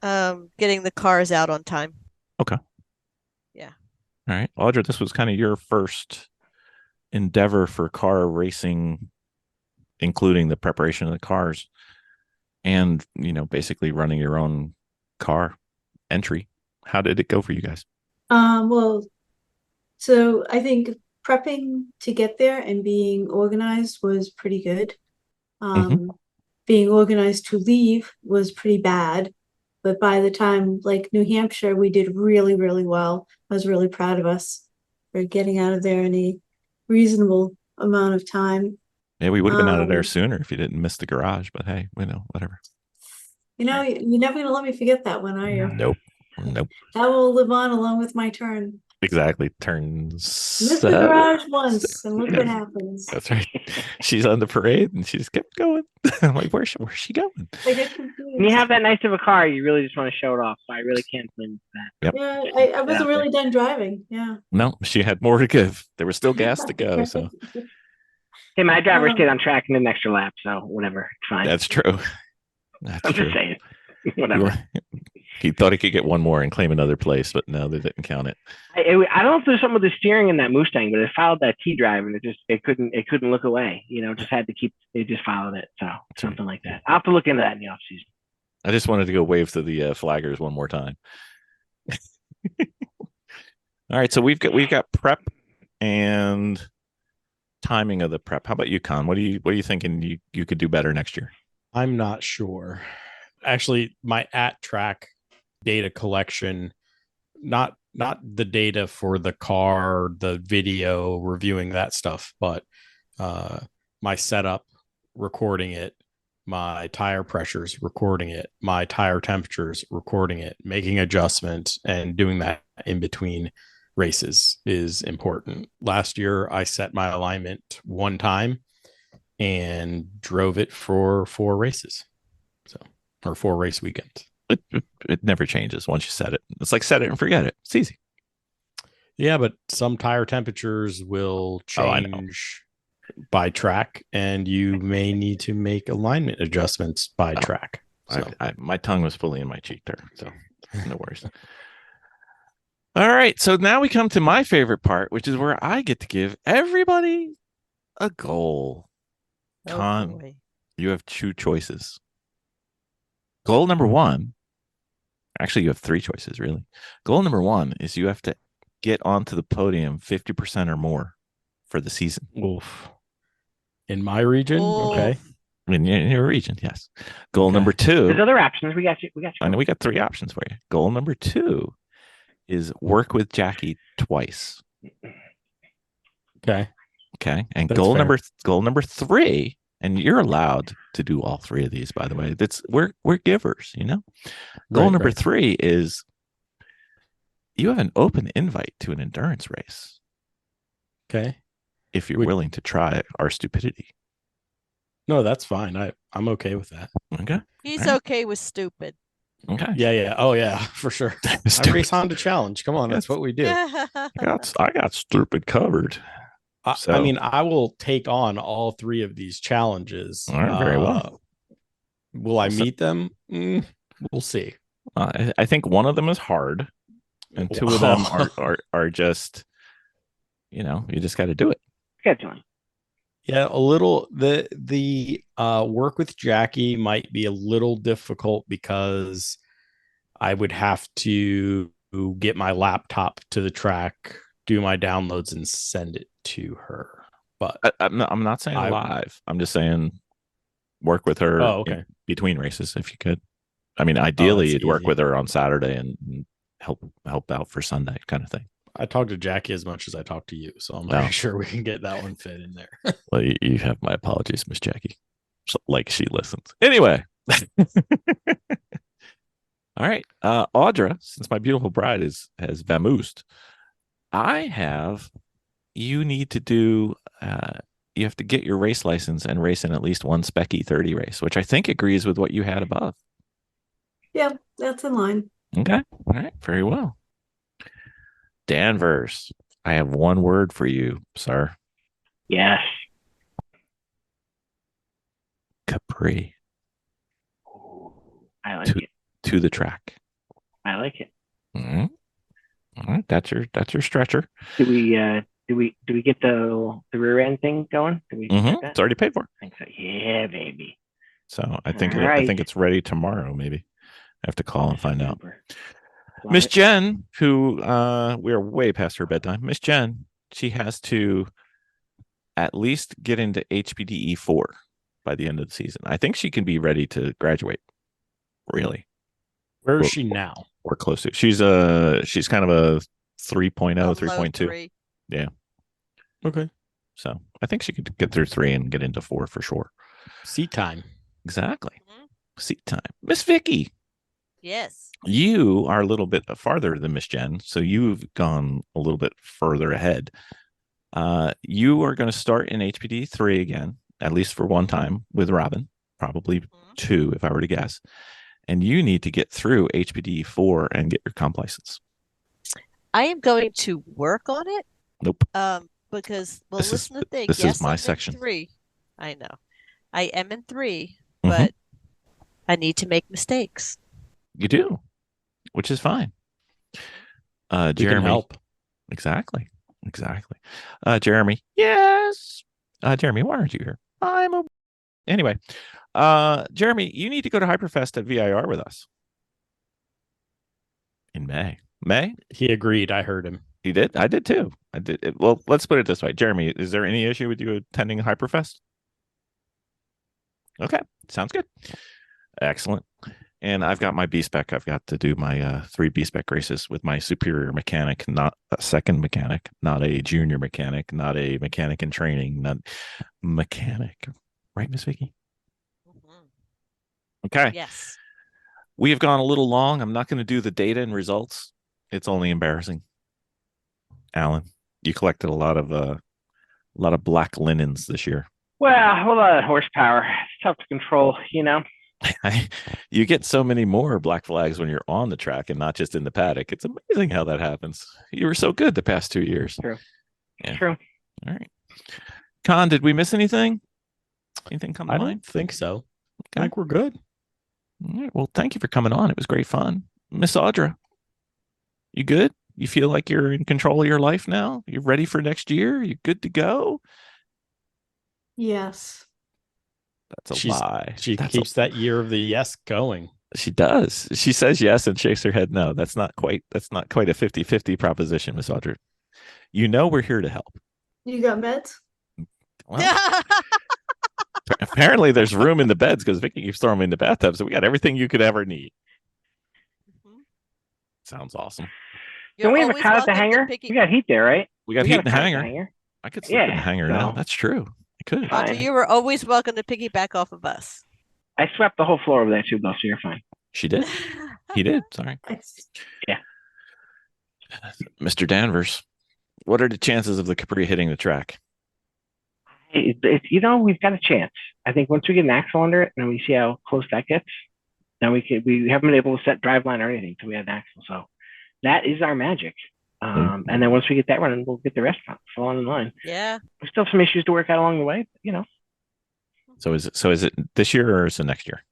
S3: Getting the cars out on time.
S2: Okay.
S3: Yeah.
S2: All right. Audra, this was kind of your first endeavor for car racing, including the preparation of the cars and, basically running your own car entry. How did it go for you guys?
S5: Well, so I think prepping to get there and being organized was pretty good. Being organized to leave was pretty bad. But by the time, like New Hampshire, we did really, really well. I was really proud of us for getting out of there in a reasonable amount of time.
S2: Yeah, we would have been out of there sooner if you didn't miss the garage. But hey, whatever.
S5: You're never going to let me forget that one, are you?
S2: Nope.
S5: That will live on along with my turn.
S2: Exactly. Turns.
S5: Miss the garage once and look what happens.
S2: That's right. She's on the parade and she just kept going. I'm like, where's she going?
S6: When you have that nice of a car, you really just want to show it off. So I really can't blame that.
S2: Yep.
S5: Yeah, I wasn't really done driving. Yeah.
S2: No, she had more to give. There was still gas to go. So.
S6: Hey, my driver stayed on track and did an extra lap, so whatever. It's fine.
S2: That's true.
S6: I'm just saying. Whatever.
S2: He thought he could get one more and claim another place, but no, they didn't count it.
S6: I don't know if there's something with the steering in that Mustang, but it followed that T drive and it couldn't look away. Just had to it just followed it. So something like that. I'll have to look into that in the off season.
S2: I just wanted to go wave to the flaggers one more time. All right, so we've got prep and timing of the prep. How about you, Con? What are you thinking you could do better next year?
S7: I'm not sure. Actually, my at track data collection, not not the data for the car, the video, reviewing that stuff, but my setup, recording it, my tire pressures, recording it, my tire temperatures, recording it, making adjustments, and doing that in between races is important. Last year, I set my alignment one time and drove it for 4 races. So, or 4 race weekends.
S2: It never changes once you set it. It's like set it and forget it. It's easy.
S7: Yeah, but some tire temperatures will change by track, and you may need to make alignment adjustments by track. So.
S2: My tongue was fully in my cheek there, so no worries. All right, so now we come to my favorite part, which is where I get to give everybody a goal. Con, you have 2 choices. Goal number 1, actually, you have 3 choices, really. Goal number 1 is you have to get onto the podium 50% or more for the season.
S7: Oof. In my region? Okay.
S2: In your region, yes. Goal number 2.
S6: There's other options. We got you.
S2: I know we got 3 options for you. Goal number 2 is work with Jackie twice.
S7: Okay.
S2: And
S7: That's
S2: goal
S7: fair.
S2: number 3, and you're allowed to do all 3 of these, by the way. We're givers, you know. Goal number 3 is you have an open invite to an endurance race.
S7: Okay.
S2: If you're willing to try our stupidity.
S7: No, that's fine. I'm okay with that.
S2: Okay.
S3: He's okay with stupid.
S2: Okay.
S7: Yeah. Oh yeah, for sure. I race Honda Challenge. Come on, that's what we do.
S2: I got stupid covered.
S7: I mean, I will take on all 3 of these challenges.
S2: All right, very well.
S7: Will I meet them? We'll see.
S2: I think one of them is hard, and 2 of them are just, you just got to do it.
S6: Scheduling.
S7: Yeah, a little. The work with Jackie might be a little difficult because I would have to get my laptop to the track, do my downloads, and send it to her. But
S2: I'm not saying live. I'm just saying work with her between races if you could. I mean, ideally, you'd work with her on Saturday and help out for Sunday, kind of thing.
S7: I talk to Jackie as much as I talk to you, so I'm pretty sure we can get that one fit in there.
S2: Well, you have my apologies, Miss Jackie. Like she listens. Anyway. All right. Audra, since my beautiful bride has vamoosed, you need to do, you have to get your race license and race in at least one Spec E30 race, which I think agrees with what you had above.
S5: Yeah, that's in line.
S2: Okay. All right. Very well. Danvers, I have one word for you, sir.
S6: Yes.
S2: Capri.
S6: I like it.
S2: To the track.
S6: I like it.
S2: Mm-hmm. All right, that's your stretcher.
S6: Do we get the rear end thing going? Do we get that?
S2: It's already paid for.
S6: I think so. Yeah, baby.
S2: So I think it's ready tomorrow. Maybe I have to call and find out. Miss Jen, who we are way past her bedtime. Miss Jen, she has to at least get into HPDE 4 by the end of the season. I think she can be ready to graduate. Really.
S7: Where is she now?
S2: We're close to. She's kind of a 3.0, 3.2. Yeah.
S7: Okay.
S2: So I think she could get through 3 and get into 4 for sure.
S7: Seat time.
S2: Exactly. Seat time. Miss Vicki.
S3: Yes.
S2: You are a little bit farther than Miss Jen, so you've gone a little bit further ahead. You are going to start in HPD 3 again, at least for one time with Robin, probably 2 if I were to guess. And you need to get through HPD 4 and get your comp license.
S3: I am going to work on it.
S2: Nope.
S3: Because listen to the thing.
S2: This is my section.
S3: 3. I know. I am in 3, but I need to make mistakes.
S2: You do, which is fine. Jeremy,
S7: can help.
S2: Exactly. Jeremy, yes. Jeremy, why aren't you here? Anyway. Jeremy, you need to go to Hyperfest at VIR with us in May.
S7: He agreed. I heard him.
S2: He did. I did too. I did. Well, let's put it this way, Jeremy. Is there any issue with you attending Hyperfest? Okay, sounds good. Excellent. And I've got my B spec. I've got to do my 3 B spec races with my superior mechanic, not a second mechanic, not a junior mechanic, not a mechanic in training, not mechanic. Right, Miss Vicki?
S3: Mhm.
S2: Okay.
S3: Yes.
S2: We have gone a little long. I'm not going to do the data and results. It's only embarrassing. Alan, you collected a lot of black linens this year.
S6: Well, a lot of horsepower. It's tough to control, you know.
S2: You get so many more black flags when you're on the track and not just in the paddock. It's amazing how that happens. You were so good the past 2 years.
S6: True.
S2: Yeah.
S6: True.
S2: All right. Con, did we miss anything? Anything come to
S7: I
S2: mind?
S7: don't think so.
S2: Okay.
S7: I think we're good.
S2: All right. Well, thank you for coming on. It was great fun. Miss Audra, you good? You feel like you're in control of your life now? You ready for next year? You good to go?
S5: Yes.
S2: That's a lie.
S7: She
S2: That's
S7: keeps that year of the yes going.
S2: She does. She says yes and shakes her head no. That's not quite a 50-50 proposition, Miss Audrey. You know we're here to help.
S5: You got meds?
S2: Well, apparently there's room in the beds because Vicki keeps throwing me in the bathtub, so we got everything you could ever need.
S3: Mhm.
S2: Sounds awesome.
S6: Can we have a
S3: always
S6: cot at the
S3: welcome to
S6: hangar?
S3: piggy-
S6: We got heat there, right?
S2: We got
S6: We
S2: heat
S6: got
S2: in the
S6: a cot at
S2: hangar. I could sleep in the
S6: Yeah,
S2: hangar now.
S6: so-
S2: That's true. I could.
S6: Fine.
S3: Audra, you were always welcome to piggyback off of us.
S6: I swept the whole floor over there too, though, so you're fine.
S2: She did. He did. Sorry.
S6: Yeah.
S2: Mr. Danvers, what are the chances of the Capri hitting the track?
S6: You know, we've got a chance. I think once we get an axle under it and we see how close that gets, then we haven't been able to set driveline or anything until we had an axle. So that is our magic. And then once we get that running, we'll get the rest falling in line.
S3: Yeah.
S6: We still have some issues to work out along the way, but, you know.
S2: So is it this year or is it next year?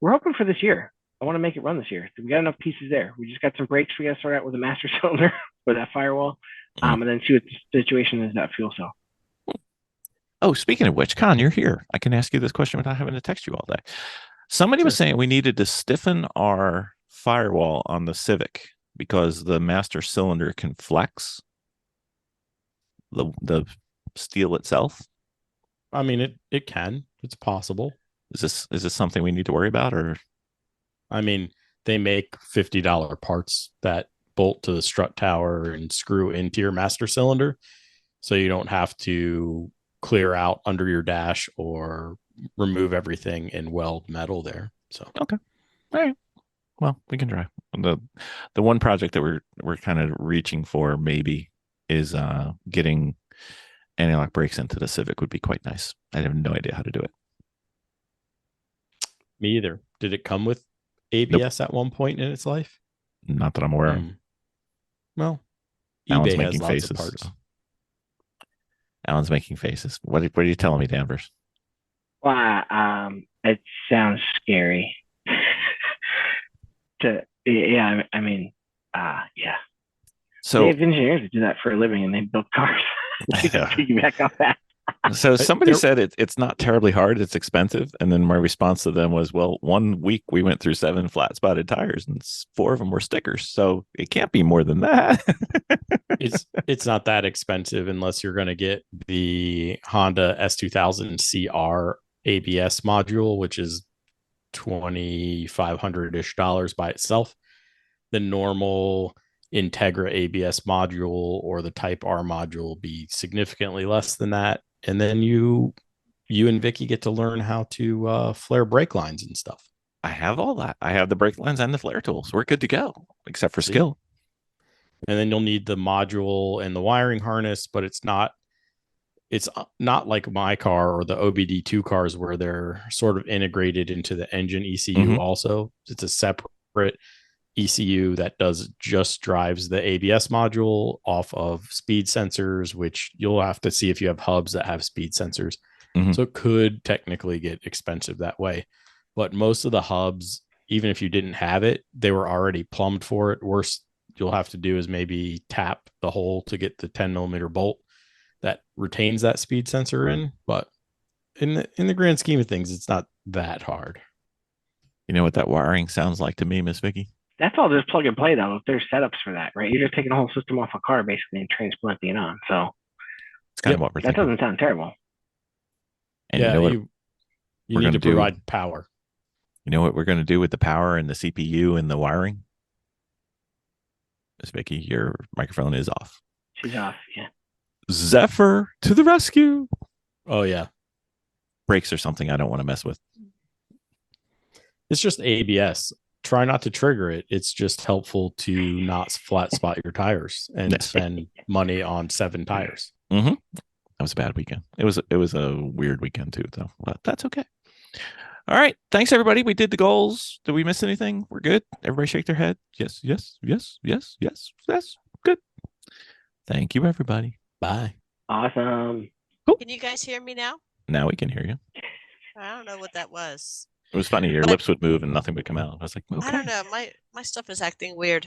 S6: We're hoping for this year. I want to make it run this year. We got enough pieces there. We just got some brakes we got to sort out with the master cylinder for that firewall, and then see what the situation is that fuel cell.
S2: Oh, speaking of which, Con, you're here. I can ask you this question without having to text you all day. Somebody was saying we needed to stiffen our firewall on the Civic because the master cylinder can flex the steel itself.
S7: I mean, it can. It's possible.
S2: Is this something we need to worry about, or?
S7: I mean, they make $50 parts that bolt to the strut tower and screw into your master cylinder, so you don't have to clear out under your dash or remove everything and weld metal there. So
S2: okay, all right. Well, we can try. The one project that we're kind of reaching for maybe is getting anti-lock brakes into the Civic would be quite nice. I have no idea how to do it.
S7: Me either. Did it come with ABS at one point in its life?
S2: Not that I'm aware of.
S7: Well,
S2: Alan's
S7: eBay
S2: making
S7: has lots
S2: faces.
S7: of parts.
S2: Alan's making faces. What are you telling me, Danvers?
S6: Well, it sounds scary. Yeah.
S2: So
S6: they have engineers that do that for a living, and they build cars. Piggyback off that.
S2: So somebody said it's not terribly hard, it's expensive. And then my response to them was, well, 1 week we went through 7 flat spotted tires and 4 of them were stickers. So it can't be more than that.
S7: It's not that expensive unless you're going to get the Honda S2000 CR ABS module, which is $2,500-ish by itself. The normal Integra ABS module or the Type R module will be significantly less than that. And then you and Vicki get to learn how to flare brake lines and stuff.
S2: I have all that. I have the brake lines and the flare tools. We're good to go, except for skill.
S7: And then you'll need the module and the wiring harness, but it's not like my car or the OBD2 cars where they're sort of integrated into the engine ECU also. It's a separate ECU that just drives the ABS module off of speed sensors, which you'll have to see if you have hubs that have speed sensors. So it could technically get expensive that way. But most of the hubs, even if you didn't have it, they were already plumbed for it. Worst you'll have to do is maybe tap the hole to get the 10mm bolt that retains that speed sensor in. But in the grand scheme of things, it's not that hard.
S2: You know what that wiring sounds like to me, Miss Vicki?
S6: That's all just plug and play, though. If there's setups for that, right? You're just taking a whole system off a car, basically, and transplanting it on. So
S2: it's kind of what we're thinking.
S6: That doesn't sound terrible.
S2: And you know what
S7: you need to provide power.
S2: You know what we're going to do with the power and the CPU and the wiring? Miss Vicki, your microphone is off.
S6: She's off. Yeah.
S2: Zephyr to the rescue.
S7: Oh yeah.
S2: Brakes or something I don't want to mess with.
S7: It's just ABS. Try not to trigger it. It's just helpful to not flat spot your tires and
S2: Yes.
S7: spend money on 7 tires.
S2: Mm-hmm. That was a bad weekend. It was a weird weekend too, though. But that's okay. All right. Thanks, everybody. We did the goals. Did we miss anything? We're good. Everybody shake their head. Yes, yes, yes, yes, yes, yes. Good. Thank you, everybody.
S7: Bye.
S6: Awesome.
S3: Can you guys hear me now?
S2: Now we can hear you.
S3: I don't know what that was.
S2: It was funny. Your
S3: But-
S2: lips would move and nothing would come out. I was like, okay.
S3: I don't know. My stuff is acting weird.